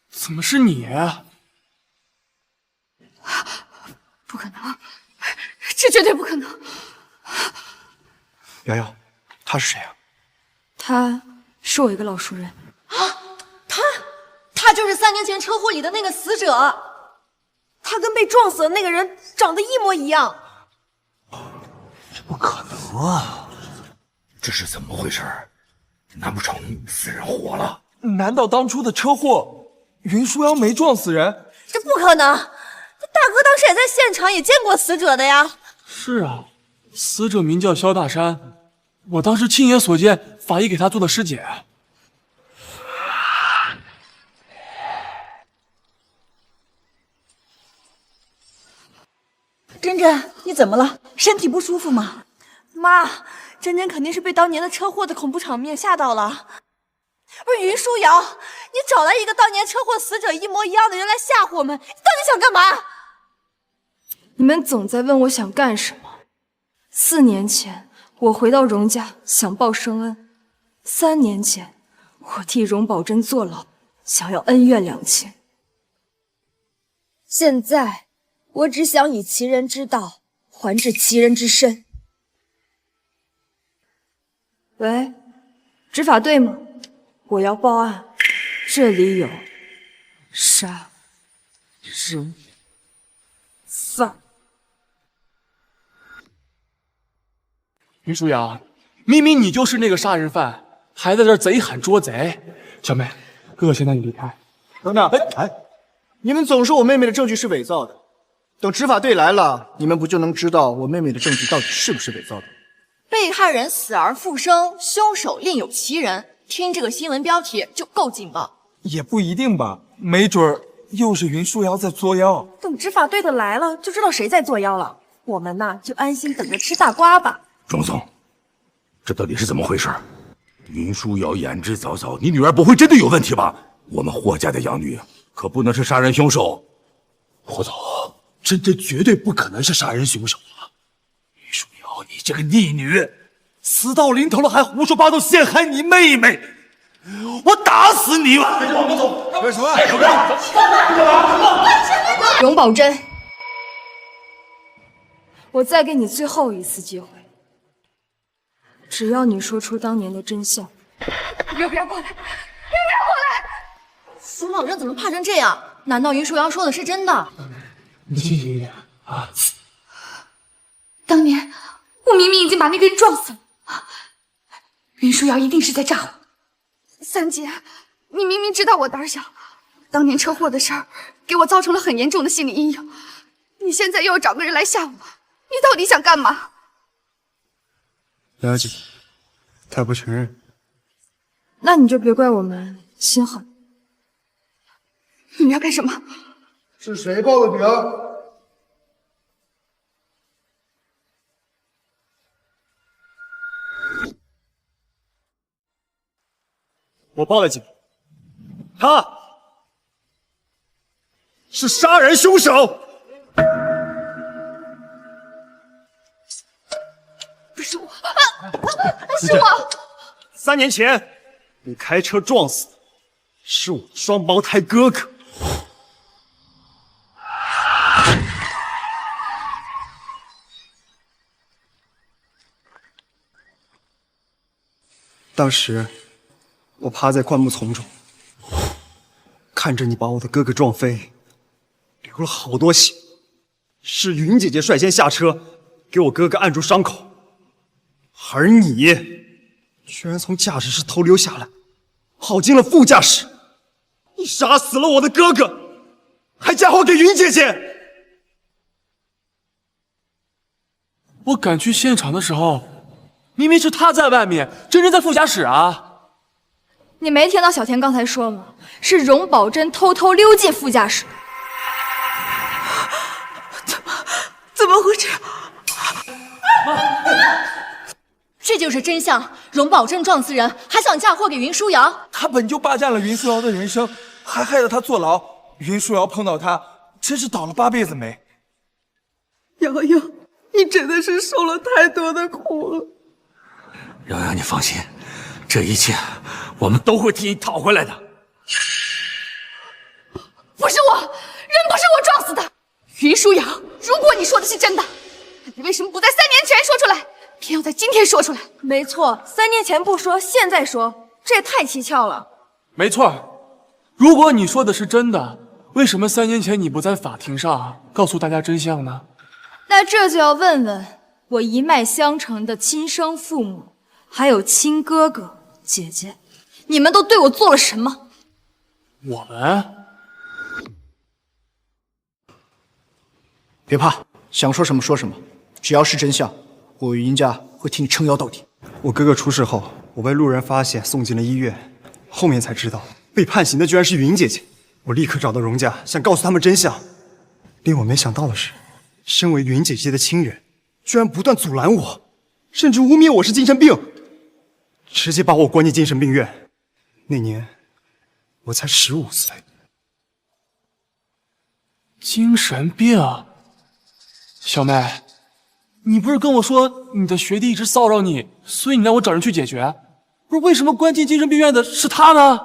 怎么是你？不可能，这绝对不可能！瑶瑶，他是谁啊？他是我一个老熟人。他就是3年前车祸里的那个死者，他跟被撞死的那个人长得一模一样。不可能啊！这是怎么回事？难不成死人活了？难道当初的车祸，云舒瑶没撞死人？这不可能！大哥当时也在现场，也见过死者的呀。是啊，死者名叫萧大山，我当时亲眼所见，法医给他做的尸检。珍珍，你怎么了？身体不舒服吗？妈，珍珍肯定是被当年的车祸的恐怖场面吓到了。不是云舒瑶，你找来一个当年车祸死者一模一样的人来吓唬我们，你到底想干嘛？你们总在问我想干什么。4年前，我回到荣家想报生恩；3年前，我替荣宝珍坐牢，想要恩怨两清。现在，我只想以其人之道还治其人之身。喂，执法队吗？我要报案，这里有杀人犯。云舒瑶，明明你就是那个杀人犯，还在这贼喊捉贼。小妹，哥哥先带你离开。等等，你们总说我妹妹的证据是伪造的，等执法队来了，你们不就能知道我妹妹的证据到底是不是伪造的？被害人死而复生，凶手另有其人。听这个新闻标题就够劲爆。也不一定吧，没准儿又是云舒瑶在作妖。等执法队的来了，就知道谁在作妖了。我们呐，就安心等着吃大瓜吧。庄总，这到底是怎么回事？云舒瑶言之凿凿，你女儿不会真的有问题吧？我们霍家的养女可不能是杀人凶手。霍总，真真绝对不可能是杀人凶手啊！云舒瑶，你这个逆女，死到临头了还胡说八道陷害你妹妹，我打死你！我们走，干什么？荣宝珍，我再给你最后一次机会，只要你说出当年的真相。你不要过来！你不要过来！苏老人怎么怕成这样？难道云舒瑶说的是真的？你清醒一点啊！当年我明明已经把那个人撞死了，云舒瑶一定是在诈我。三姐，你明明知道我胆小，当年车祸的事儿给我造成了很严重的心理阴影，你现在又要找个人来吓我，你到底想干嘛？了解，他不承认。那你就别怪我们心狠。你们要干什么？是谁报的警？我报了警，他是杀人凶手。不是我，是我！ 3年前，你开车撞死的是我的双胞胎哥哥。当时我趴在灌木丛中，看着你把我的哥哥撞飞，流了好多血。是云姐姐率先下车，给我哥哥按住伤口，而你居然从驾驶室偷溜下来，跑进了副驾驶，你杀死了我的哥哥，还嫁祸给云姐姐。我赶去现场的时候，明明是他在外面，真真在副驾驶啊！你没听到小田刚才说吗？是荣宝珍偷偷溜进副驾驶。怎么会这样？这就是真相！荣宝珍撞死人，还想嫁祸给云舒瑶。他本就霸占了云舒瑶的人生，还害得他坐牢。云舒瑶碰到他，真是倒了8辈子霉。瑶瑶，你真的是受了太多的苦了。瑶瑶，你放心，这一切我们都会替你讨回来的。不是我，人不是我撞死的。云舒瑶，如果你说的是真的，你为什么不在3年前说出来，偏要在今天说出来？没错，3年前不说，现在说，这也太蹊跷了。没错，如果你说的是真的，为什么3年前你不在法庭上告诉大家真相呢？那这就要问问我一脉相承的亲生父母，还有亲哥哥姐姐，你们都对我做了什么？我们？别怕，想说什么说什么，只要是真相，我云家会替你撑腰到底。我哥哥出事后，我被路人发现送进了医院，后面才知道被判刑的居然是云姐姐。我立刻找到荣家，想告诉他们真相。令我没想到的是，身为云姐姐的亲人，居然不断阻拦我，甚至污蔑我是精神病，直接把我关进精神病院。那年我才15岁。精神病？小妹，你不是跟我说你的学弟一直骚扰你，所以你让我找人去解决？不是，为什么关进精神病院的是他呢？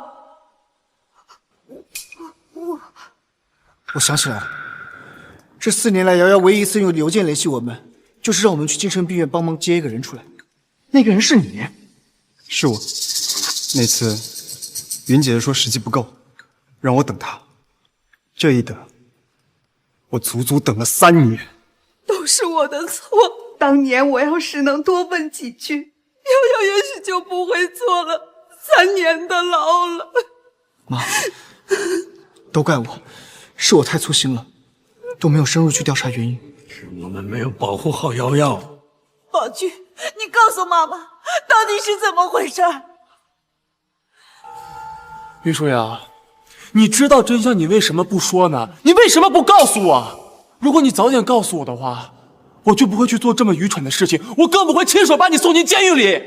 我想起来了，这4年来，瑶瑶唯一一次用邮件联系我们，就是让我们去精神病院帮忙接一个人出来。那个人是你？是我。那次云姐姐说时机不够，让我等她。这一等，我足足等了3年。都是我的错，当年我要是能多问几句，瑶瑶也许就不会坐了3年的牢了。妈，都怪我，是我太粗心了，都没有深入去调查原因。是我们没有保护好瑶瑶。宝驹，你告诉妈妈，到底是怎么回事？云舒瑶，你知道真相，你为什么不说呢？你为什么不告诉我？如果你早点告诉我的话，我就不会去做这么愚蠢的事情，我更不会亲手把你送进监狱里。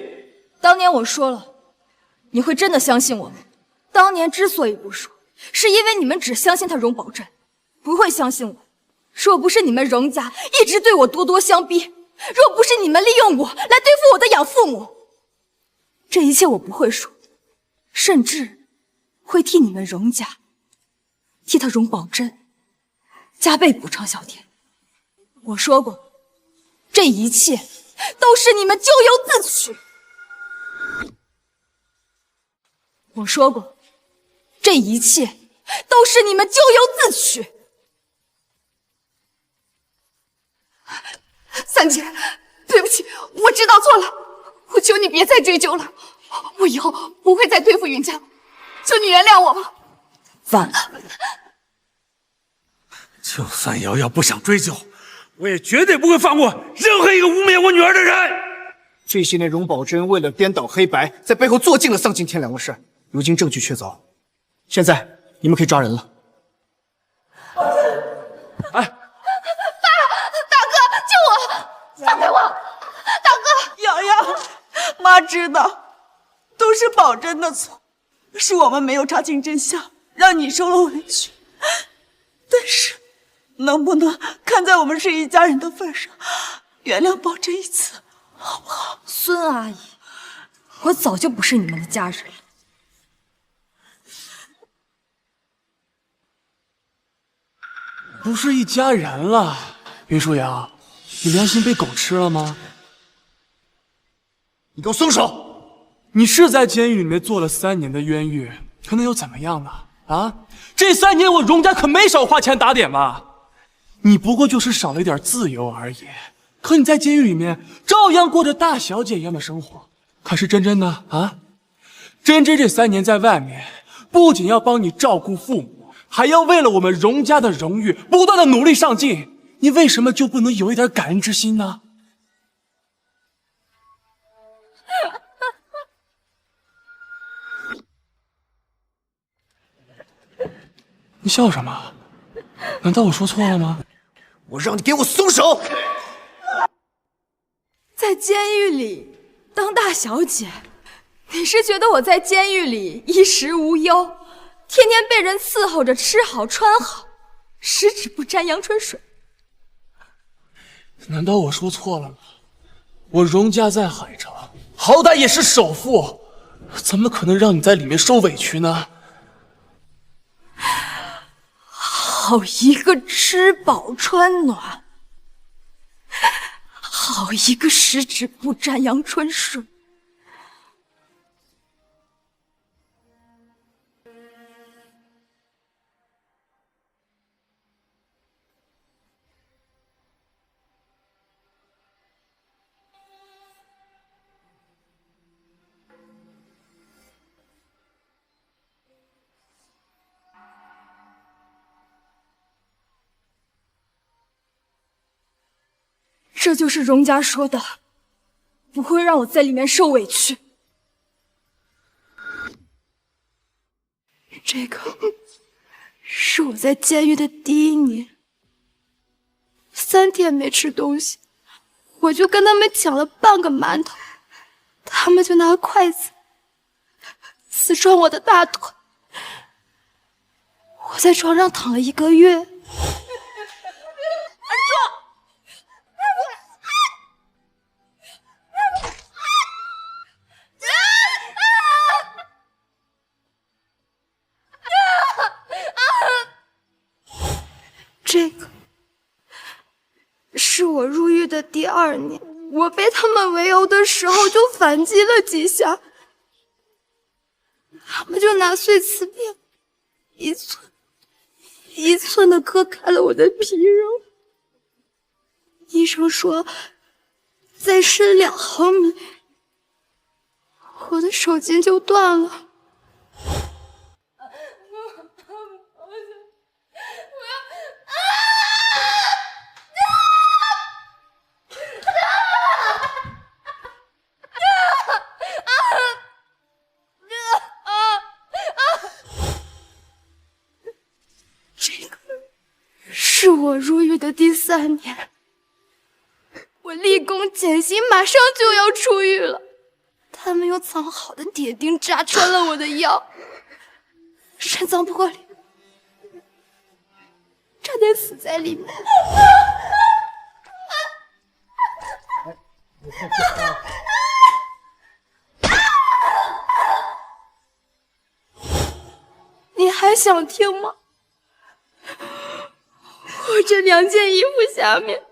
当年我说了，你会真的相信我吗？当年之所以不说，是因为你们只相信他荣宝珍，不会相信我。若不是你们荣家一直对我咄咄相逼，若不是你们利用我来对付我的养父母，这一切我不会说，甚至会替你们荣家，替他荣宝珍加倍补偿小田。我说过，这一切都是你们咎由自取。我说过，这一切都是你们咎由自取。三姐，对不起，我知道错了，我求你别再追究了，我以后不会再对付云家，求你原谅我吧。晚了。就算瑶瑶不想追究，我也绝对不会放过任何一个污蔑我女儿的人。这些年，荣宝珍为了颠倒黑白，在背后做尽了丧尽天良的事，如今证据确凿，现在你们可以抓人了。大哥，救我！放开我！大哥，瑶瑶，妈知道，都是宝珍的错，是我们没有查清真相，让你受了委屈。但是，能不能看在我们是一家人的份上，原谅宝珍一次，好不好？孙阿姨，我早就不是你们的家人了，不是一家人了。云舒瑶，你良心被狗吃了吗？你给我松手！你是在监狱里面坐了3年的冤狱，可能又怎么样呢？啊，这3年我荣家可没少花钱打点吧？你不过就是少了一点自由而已。可你在监狱里面照样过着大小姐一样的生活。可是真真呢？啊，真真这3年在外面，不仅要帮你照顾父母，还要为了我们荣家的荣誉不断的努力上进。你为什么就不能有一点感恩之心呢？你笑什么？难道我说错了吗？我让你给我松手！在监狱里当大小姐，你是觉得我在监狱里衣食无忧，天天被人伺候着吃好穿好，十指不沾阳春水？难道我说错了吗？我荣家在海城，好歹也是首富，怎么可能让你在里面受委屈呢？好一个吃饱穿暖，好一个十指不沾阳春水。这就是荣家说的，不会让我在里面受委屈。这个是我在监狱的第1年，3天没吃东西，我就跟他们抢了半个馒头，他们就拿筷子刺穿我的大腿。我在床上躺了1个月。这个是我入狱的第2年，我被他们围殴的时候就反击了几下，他们就拿碎瓷片一寸一寸的割开了我的皮肉。医生说再深2毫米，我的手筋就断了。是我入狱的第3年，我立功减刑，马上就要出狱了。他们用藏好的铁钉扎穿了我的腰，肾脏破裂，差点死在里面。你还想听吗？我这2件衣服下面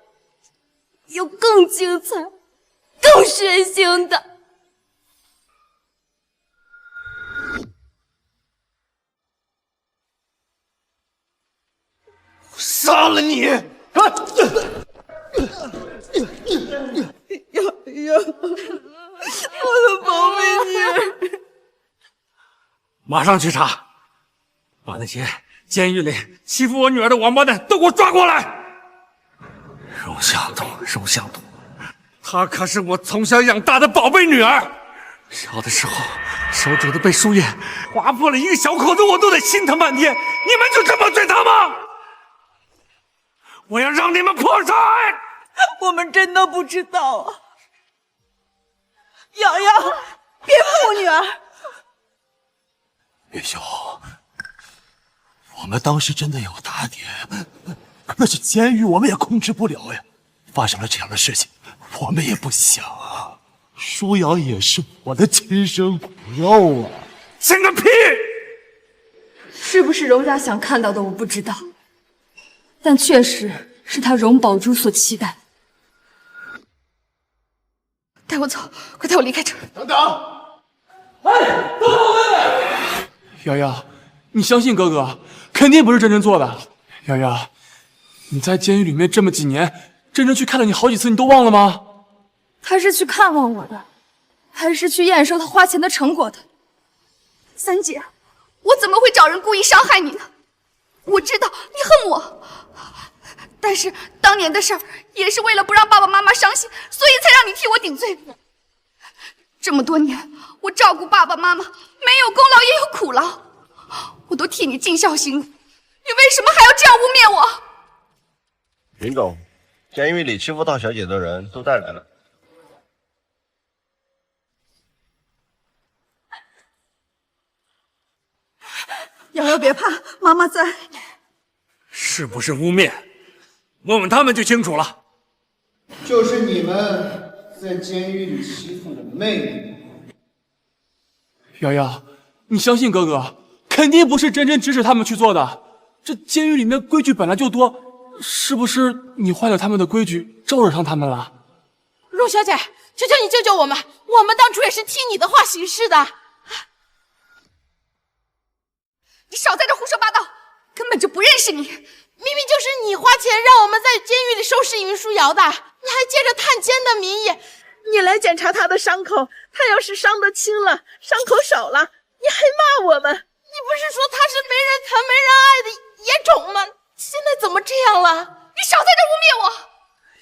有更精彩、更血腥的。我杀了你！瑶，我的宝贝女儿！马上去查，把那些监狱里欺负我女儿的王八蛋都给我抓过来！荣向东，她可是我从小养大的宝贝女儿。小的时候，手肘都被树叶划破了一个小口子，我都得心疼半天。你们就这么对她吗？我要让你们破产！我们真的不知道啊！瑶瑶，别碰我女儿！月秀，我们当时真的有打点，可是监狱我们也控制不了呀。发生了这样的事情，我们也不想啊。舒瑶也是我的亲生骨肉啊！信个屁！是不是荣家想看到的我不知道，但确实是他荣宝珠所期待。带我走，快带我离开这儿！等等！哎，等等妹妹！瑶瑶，你相信哥哥，肯定不是真真做的。瑶瑶，你在监狱里面这么几年，真真去看了你好几次，你都忘了吗？他是去看望我的，还是去验收他花钱的成果的？三姐，我怎么会找人故意伤害你呢？我知道你恨我，但是当年的事儿也是为了不让爸爸妈妈伤心，所以才让你替我顶罪。这么多年，我照顾爸爸妈妈，没有功劳也有苦劳，我都替你尽孝心了，你为什么还要这样污蔑我？云总，监狱里欺负大小姐的人都带来了。瑶瑶别怕，妈妈在。是不是污蔑？问问他们就清楚了。就是你们在监狱里欺负我妹妹。瑶瑶，你相信哥哥，肯定不是真真指使他们去做的。这监狱里面规矩本来就多，是不是你坏了他们的规矩，招惹上他们了？荣小姐，求求你救救我们，我们当初也是听你的话行事的。你少在这胡说八道，根本就不认识你。明明就是你花钱让我们在监狱里收拾云舒瑶的，你还借着探监的名义，你来检查他的伤口，他要是伤得轻了，伤口少了，你还骂我们？你不是说他是没人疼没人爱的野种吗？现在怎么这样了？你少在这污蔑我！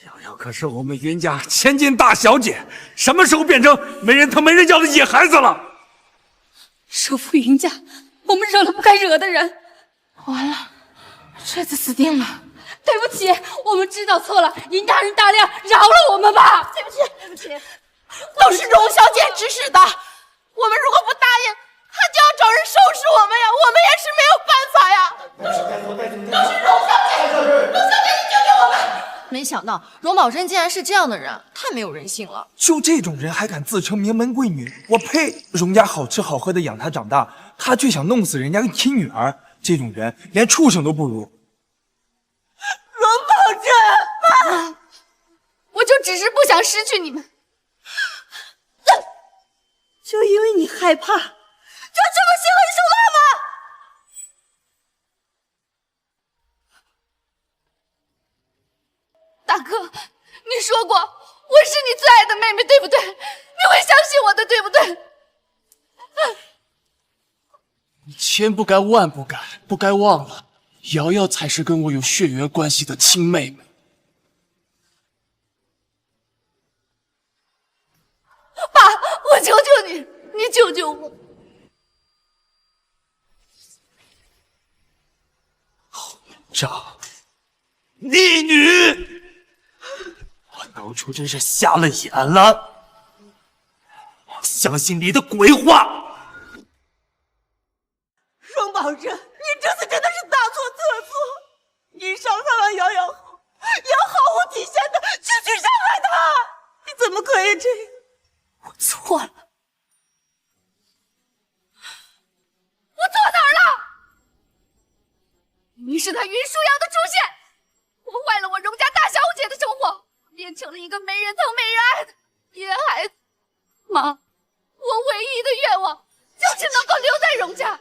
瑶瑶可是我们云家千金大小姐，什么时候变成没人疼没人要的野孩子了？守护云家，我们惹了不该惹的人，完了，这次死定了。对不起，我们知道错了，您大人大量，饶了我们吧。对不起，对不起，都是荣小姐指使的，我们如果不答应，她就要找人收拾我们呀，我们也是没有办法呀。都是荣小姐，荣小姐，你救救我们！没想到荣宝珍竟然是这样的人，太没有人性了。就这种人还敢自称名门贵女，我呸！荣家好吃好喝的养她长大，她却想弄死人家个亲女儿，这种人连畜生都不如。荣宝珍，妈，我就只是不想失去你们，就因为你害怕，就这么心狠手辣吗？大哥，你说过我是你最爱的妹妹，对不对？你会相信我的，对不对？你千不该万不该，不该忘了，瑶瑶才是跟我有血缘关系的亲妹妹。爸，我求求你，你救救我！这逆女，我当初真是瞎了眼了，相信你的鬼话。荣宝珍，你这次真的是大错特错！你伤害了瑶瑶后，也要毫无底线的去伤害她，你怎么可以这样？我错了，我错哪儿了？明明是他云舒瑶的出现，破坏了我荣家大小姐的生活，变成了一个没人疼没人爱的野孩子。妈，我唯一的愿望就是能够留在荣家。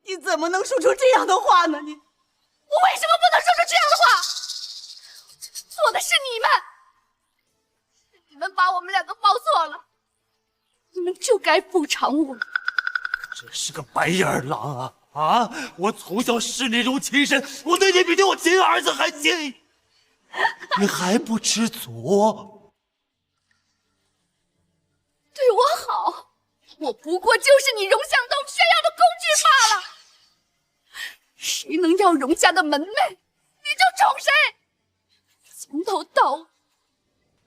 你怎么能说出这样的话呢？你，我为什么不能说出这样的话？错的是你们，你们把我们两个抱错了，你们就该补偿我。真是个白眼狼啊！啊！我从小视你如亲生，我对你比对我亲儿子还亲，你还不知足？对我好，我不过就是你荣向东炫耀的工具罢了。谁能要荣家的门妹，你就宠谁，从头到尾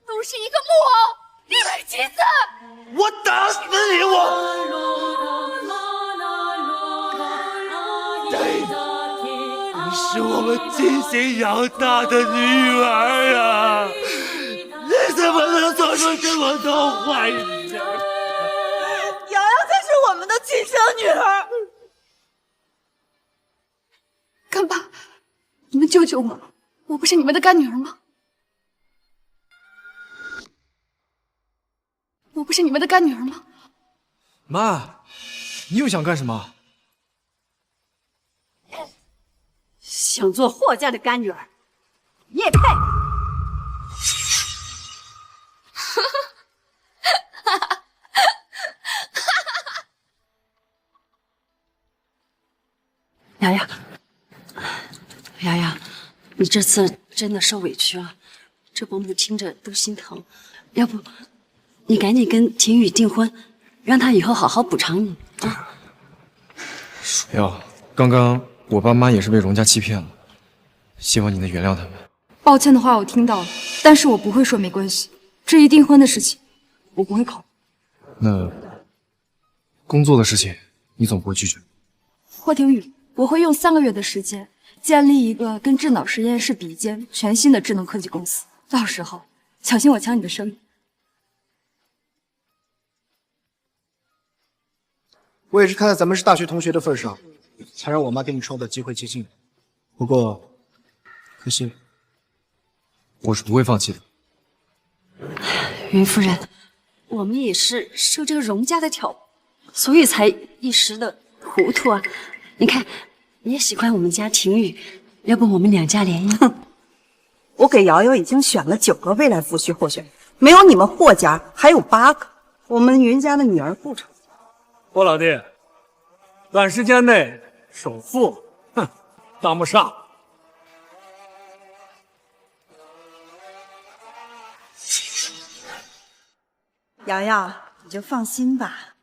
都是一个木偶，一枚棋子。我打死你！你是我们精心养大的女儿啊！你怎么能做出这么多坏事？瑶瑶才是我们的亲生女儿。干爸，你们救救我！我不是你们的干女儿吗？我不是你们的干女儿吗？妈，你又想干什么？想做霍家的干女儿，你也配？瑶瑶，瑶瑶，你这次真的受委屈了，这伯母听着都心疼。要不，你赶紧跟婷雨订婚，让她以后好好补偿你啊！水瑶，刚刚我爸妈也是被荣家欺骗了，希望你能原谅他们。抱歉的话我听到了，但是我不会说没关系。这一订婚的事情，我不会考虑。那工作的事情，你总不会拒绝？霍廷宇，我会用3个月的时间建立一个跟智脑实验室比肩全新的智能科技公司，到时候小心我抢你的生意。我也是看在咱们是大学同学的份上，才让我妈给你创造机会接近你。不过，可惜了。我是不会放弃的。云夫人，我们也是受这个荣家的挑拨，所以才一时的糊涂啊。你看，你也喜欢我们家婷雨，要不我们2家联姻？我给瑶瑶已经选了9个未来夫婿候选人，没有你们霍家还有8个。我们云家的女儿不成。霍老弟，短时间内首富，哼，当不上。瑶瑶，你就放心吧，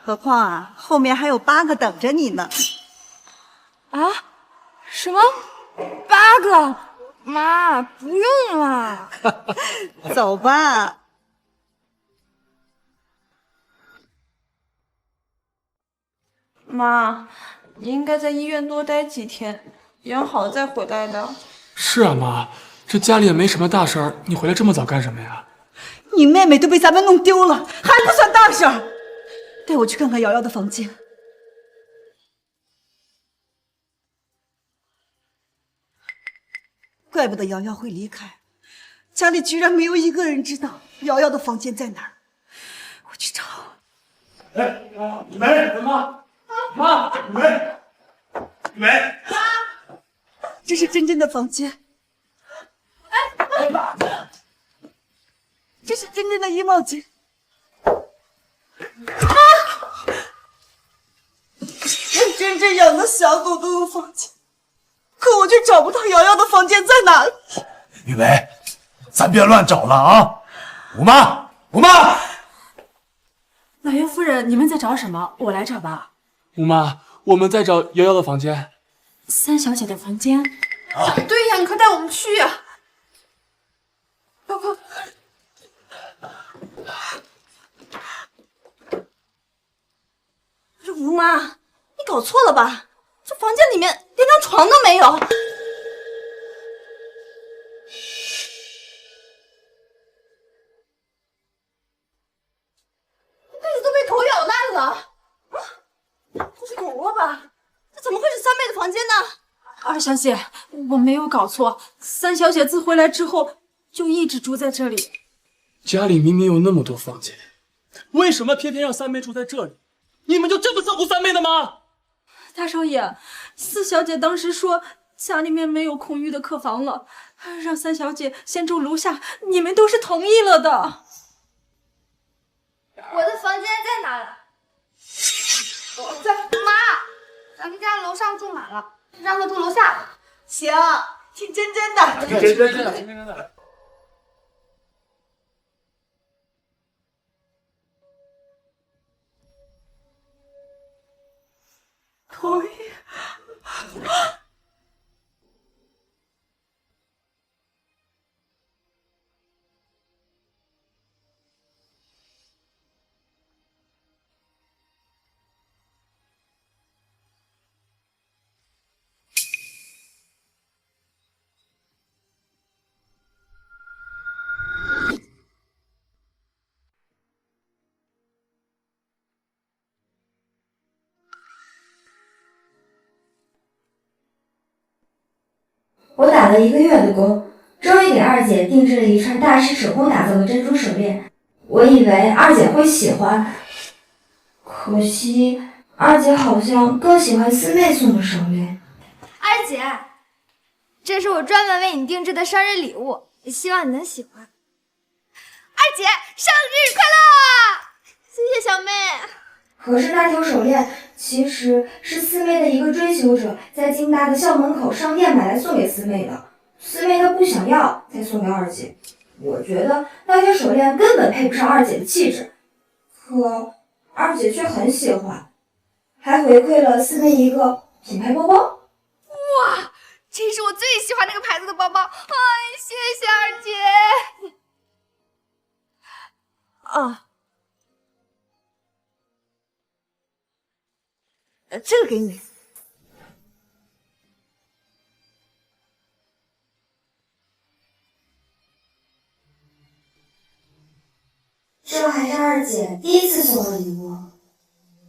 何况啊，后面还有8个等着你呢。啊？什么？8个？妈，不用了。走吧。妈，你应该在医院多待几天，养好了再回来的。是啊，妈，这家里也没什么大事儿，你回来这么早干什么呀？你妹妹都被咱们弄丢了，还不算大事儿。带我去看看瑶瑶的房间。怪不得瑶瑶会离开，家里居然没有一个人知道瑶瑶的房间在哪儿。我去找。哎，雨梅，妈，妈，雨梅，雨梅，这是真真的房间。哎，妈，这是真真的衣帽间。真真养的小狗都有房间，可我却找不到瑶瑶的房间在哪里。雨梅，咱别乱找了啊！五妈，五妈。老爷夫人，你们在找什么？我来找吧。吴妈，我们在找瑶瑶的房间。3小姐的房间。对呀，你快带我们去呀！快！这吴妈，你搞错了吧？这房间里面连张床都没有。被子都被狗咬烂了。这是狗窝吧？这怎么会是3妹的房间呢2小姐，我没有搞错，3小姐自回来之后就一直住在这里。家里明明有那么多房间，为什么偏偏让3妹住在这里？你们就这么照顾3妹的吗？大少爷，4小姐当时说家里面没有空余的客房了，让3小姐先住楼下，你们都是同意了的。我的房间在哪了？妈，咱们家楼上住满了，让他住楼下。行，听真真的。听真真的。同意。打了1个月的工，终于给二姐定制了一串大师手工打造的珍珠手链。我以为二姐会喜欢，可惜二姐好像更喜欢四妹送的手链。二姐，这是我专门为你定制的生日礼物，也希望你能喜欢。二姐，生日快乐！谢谢小妹。可是那条手链其实是四妹的一个追求者在京大的校门口商店买来送给四妹的，四妹她不想要，才送给二姐。我觉得那条手链根本配不上二姐的气质，可二姐却很喜欢，还回馈了四妹一个品牌包包。哇，这是我最喜欢那个牌子的包包，哎，谢谢二姐。啊，这个给你。这还是二姐第一次送我礼物，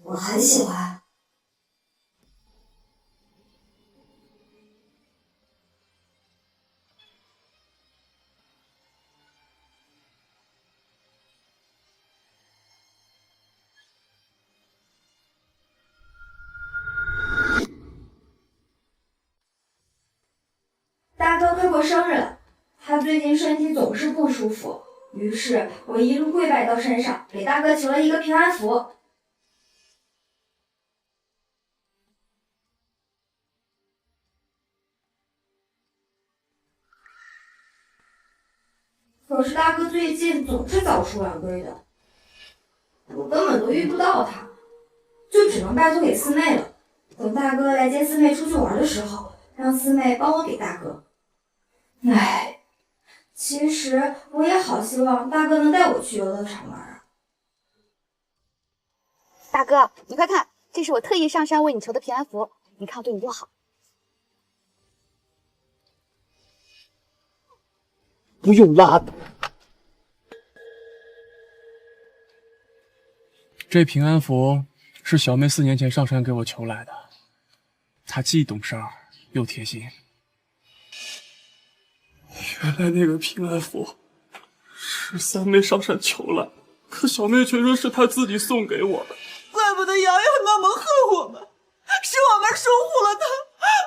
我很喜欢。大哥快过生日了，他最近身体总是不舒服，于是我一路跪拜到山上，给大哥求了一个平安符。可是大哥最近总是早出晚归的，我根本都遇不到他，就只能拜托给四妹了。等大哥来接四妹出去玩的时候，让四妹帮我给大哥。唉，其实我也好希望大哥能带我去游乐场玩啊。大哥，你快看，这是我特意上山为你求的平安符，你看我对你多好。不用拉倒。这平安符是小妹4年前上山给我求来的，她既懂事儿又贴心。原来那个平安符是三妹上山求来，可小妹却说是她自己送给我的。怪不得瑶瑶那么恨我们，是我们疏忽了她，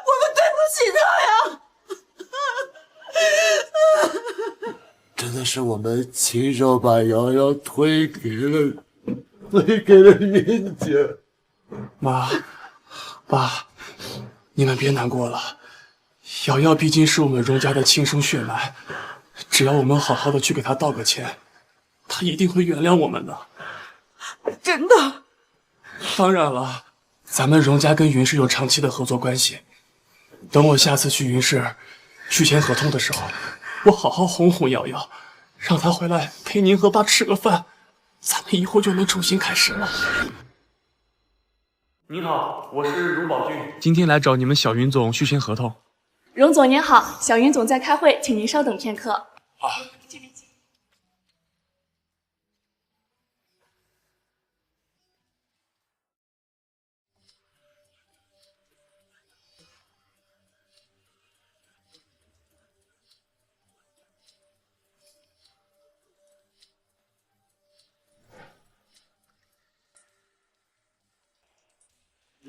我们对不起她呀。真的是我们亲手把瑶瑶推给了云姐。妈，爸，你们别难过了。瑶瑶毕竟是我们荣家的亲生血脉，只要我们好好的去给她道个歉，她一定会原谅我们的。真的？当然了，咱们荣家跟云氏有长期的合作关系。等我下次去云氏续签合同的时候，我好好哄哄瑶瑶，让她回来陪您和爸吃个饭，咱们以后就能重新开始了。您好，我是荣宝俊，今天来找你们小云总续签合同。荣总您好，小云总在开会，请您稍等片刻。啊，这边请。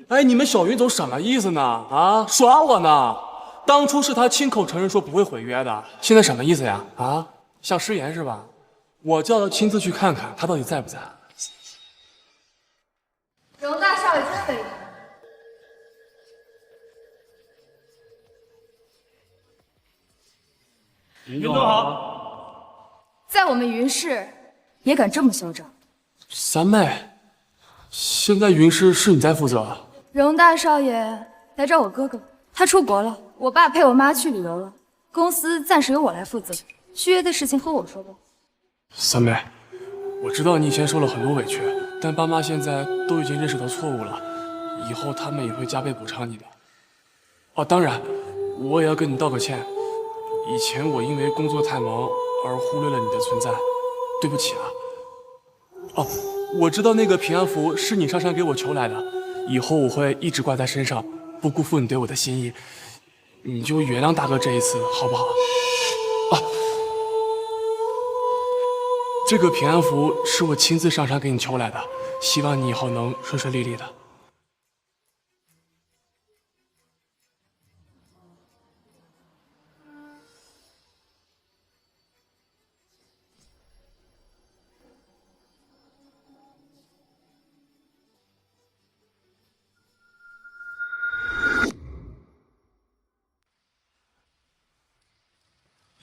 哎，你们小云总什么意思呢？啊，耍我呢？当初是他亲口承认说不会毁约的，现在什么意思呀？啊，想食言是吧？我就要亲自去看看他到底在不在。荣大少爷真伟大。云总好。在我们云氏也敢这么嚣张？三妹，现在云氏是你在负责？荣大少爷来找我哥哥，他出国了，我爸陪我妈去旅游了，公司暂时由我来负责，续约的事情和我说吧。三妹，我知道你以前受了很多委屈，但爸妈现在都已经认识到错误了，以后他们也会加倍补偿你的。哦，当然，我也要跟你道个歉，以前我因为工作太忙而忽略了你的存在，对不起啊。哦，我知道那个平安符是你上山给我求来的，以后我会一直挂在身上，不辜负你对我的心意。你就原谅大哥这一次，好不好？啊，这个平安符是我亲自上山给你求来的，希望你以后能顺顺利利的。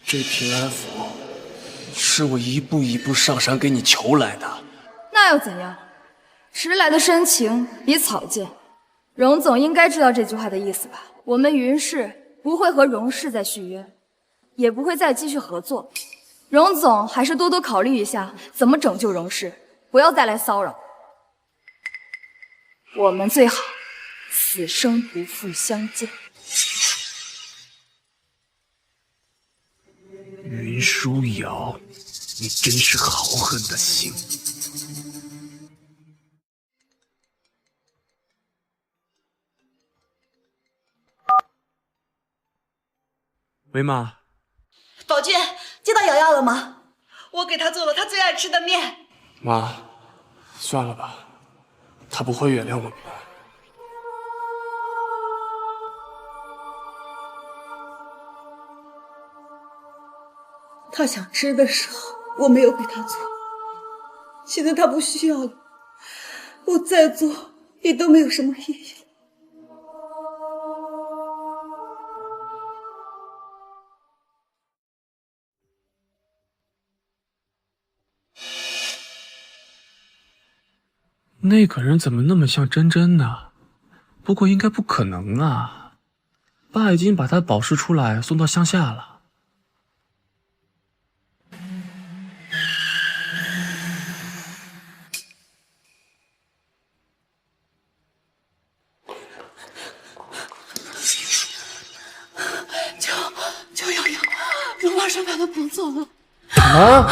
这平安符是我一步一步上山给你求来的。那又怎样？迟来的深情比草贱。荣总应该知道这句话的意思吧？我们云氏不会和荣氏再续约，也不会再继续合作。荣总还是多多考虑一下怎么拯救荣氏，不要再来骚扰。我们最好此生不复相见。云舒瑶，你真是豪横的心。喂，妈。宝娟，接到瑶瑶了吗？我给她做了她最爱吃的面。妈，算了吧，她不会原谅我们的。他想吃的时候，我没有给他做。现在他不需要了，我再做也都没有什么意义了。那个人怎么那么像真真呢？不过应该不可能啊，爸已经把他保释出来送到乡下了。求瑶瑶，荣老师把他捧走了。啊！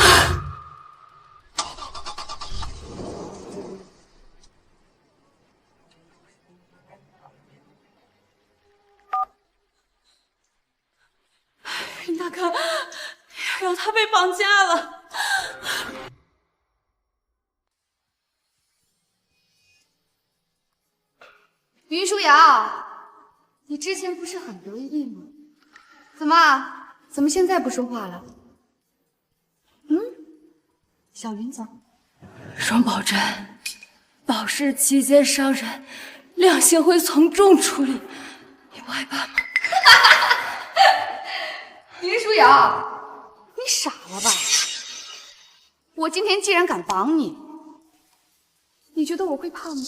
云大哥，瑶瑶她被绑架了。云舒瑶，你之前不是很得意吗？怎么现在不说话了？小云总，荣宝珍，保释期间伤人，量刑会从重处理，你不害怕吗？云舒瑶，你傻了吧？我今天既然敢绑你，你觉得我会怕吗？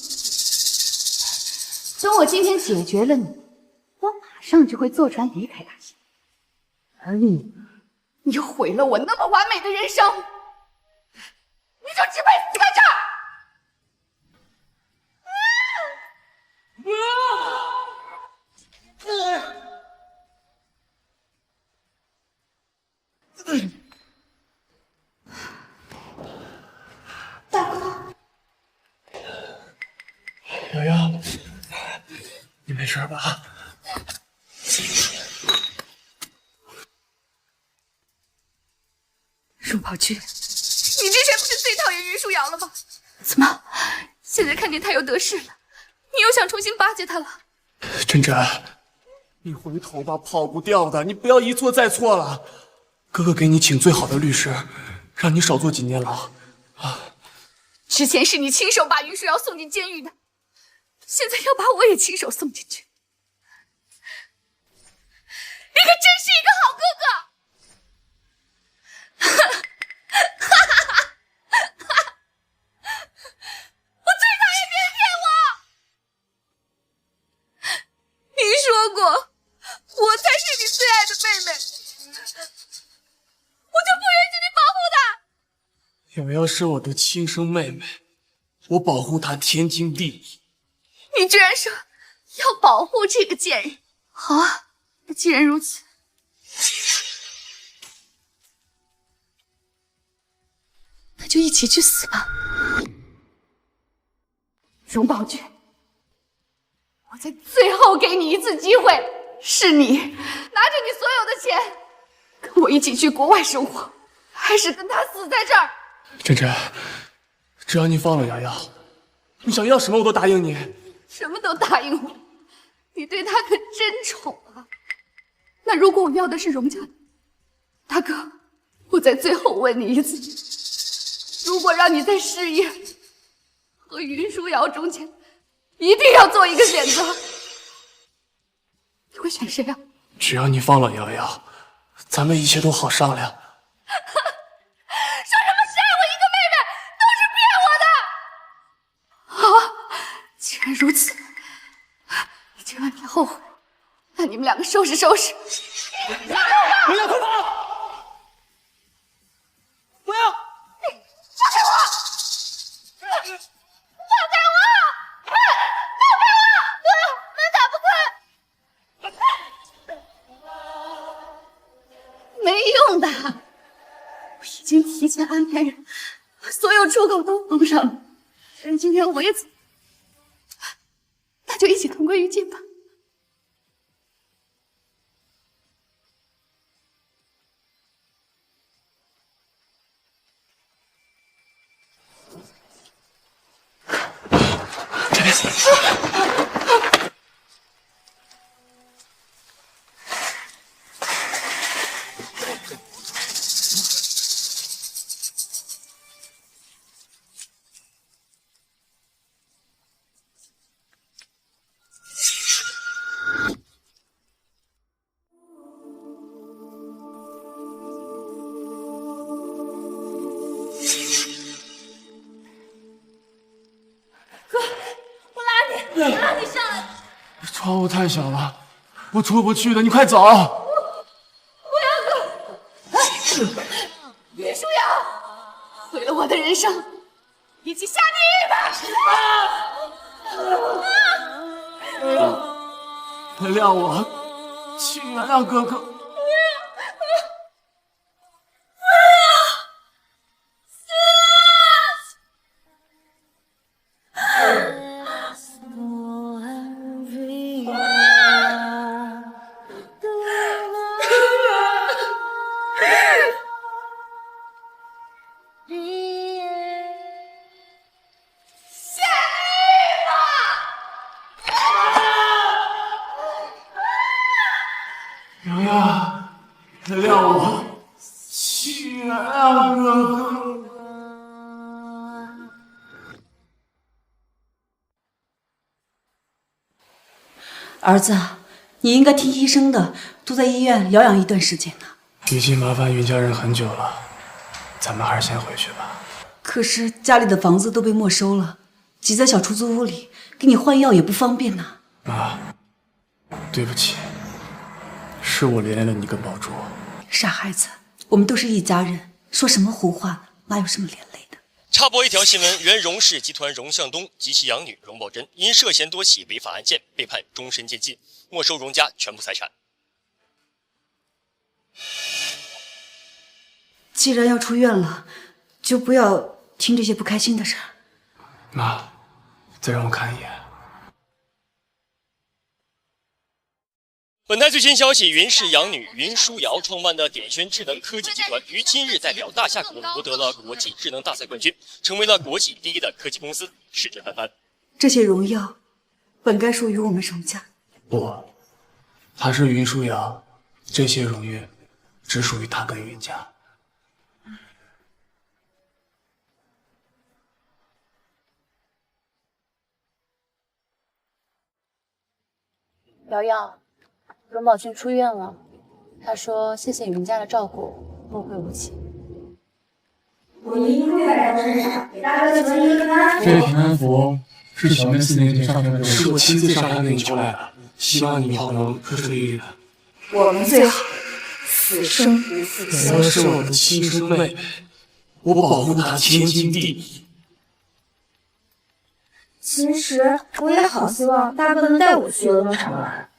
等我今天解决了你，我马上就会坐船离开大兴。而你毁了我那么完美的人生，你就只配死在这儿！大哥，瑶瑶，你没事吧？荣宝君，你之前不是最讨厌云舒瑶了吗？怎么，现在看见她又得势了，你又想重新巴结她了？真真，你回头吧，跑不掉的，你不要一错再错了。哥哥给你请最好的律师，让你少坐几年牢。之前是你亲手把云舒瑶送进监狱的，现在要把我也亲手送进去。你可真是一个好哥哥！我最讨厌别人骗我！你说过，我才是你最爱的妹妹，我就不允许你保护她。瑶瑶是我的亲生妹妹，我保护她天经地义。你居然说要保护这个贱人！好啊，那既然如此，那就一起去死吧。荣宝君，我再最后给你一次机会，是你拿着你所有的钱，跟我一起去国外生活，还是跟他死在这儿？真真，只要你放了瑶瑶，你想要什么我都答应你。什么都答应我，你对他可真宠啊！那如果我要的是荣家的，大哥，我再最后问你一次，如果让你在事业和云舒瑶中间一定要做一个选择，你会选谁啊？只要你放了瑶瑶，咱们一切都好商量。说什么杀我一个妹妹，都是骗我的！好，既然如此，你千万别后悔。那你们两个收拾收拾。不要快跑！不要！放开我！放开我！放开我！门打不开。没用的，我已经提前安排人，把所有出口都封上了。人今天我也走，那就一起同归于尽吧。这边。我拉你上来！窗户太小了，我出不去的，你快走！不要走！袁舒瑶，毁了我的人生，一起下地狱吧！原谅我，请原谅哥哥。瑶瑶，原谅我，请原谅哥哥。儿子，你应该听医生的，多在医院疗养一段时间呢。已经麻烦云家人很久了，咱们还是先回去吧。可是家里的房子都被没收了，挤在小出租屋里，给你换药也不方便呐。妈，对不起，是我连累了你跟宝珠。傻孩子，我们都是一家人，说什么胡话呢？哪有什么连累的？插播一条新闻：原荣氏集团荣向东及其养女荣宝珍因涉嫌多起违法案件被判终身监禁，没收荣家全部财产。既然要出院了，就不要听这些不开心的事儿。妈，再让我看一眼。本台最新消息：云氏养女云舒瑶创办的点轩智能科技集团于今日代表大夏股夺得了国际智能大赛冠军，成为了国际第一的科技公司，市值翻番。这些荣耀本该属于我们荣家。不，她是云舒瑶，这些荣誉只属于她跟云家。瑶瑶，荣宝君出院了，他说谢谢云家的照顾，后会无期。我一定会在他身上给大哥求一个平安符。这平安符是小妹4年前上山的时候，是我亲自上山给你求来的，希望你以后能顺顺利利的。我们最好此生不负瑶瑶是我的亲生妹妹，我保护她天经地义。其实我也好希望大哥能带我去游乐场玩。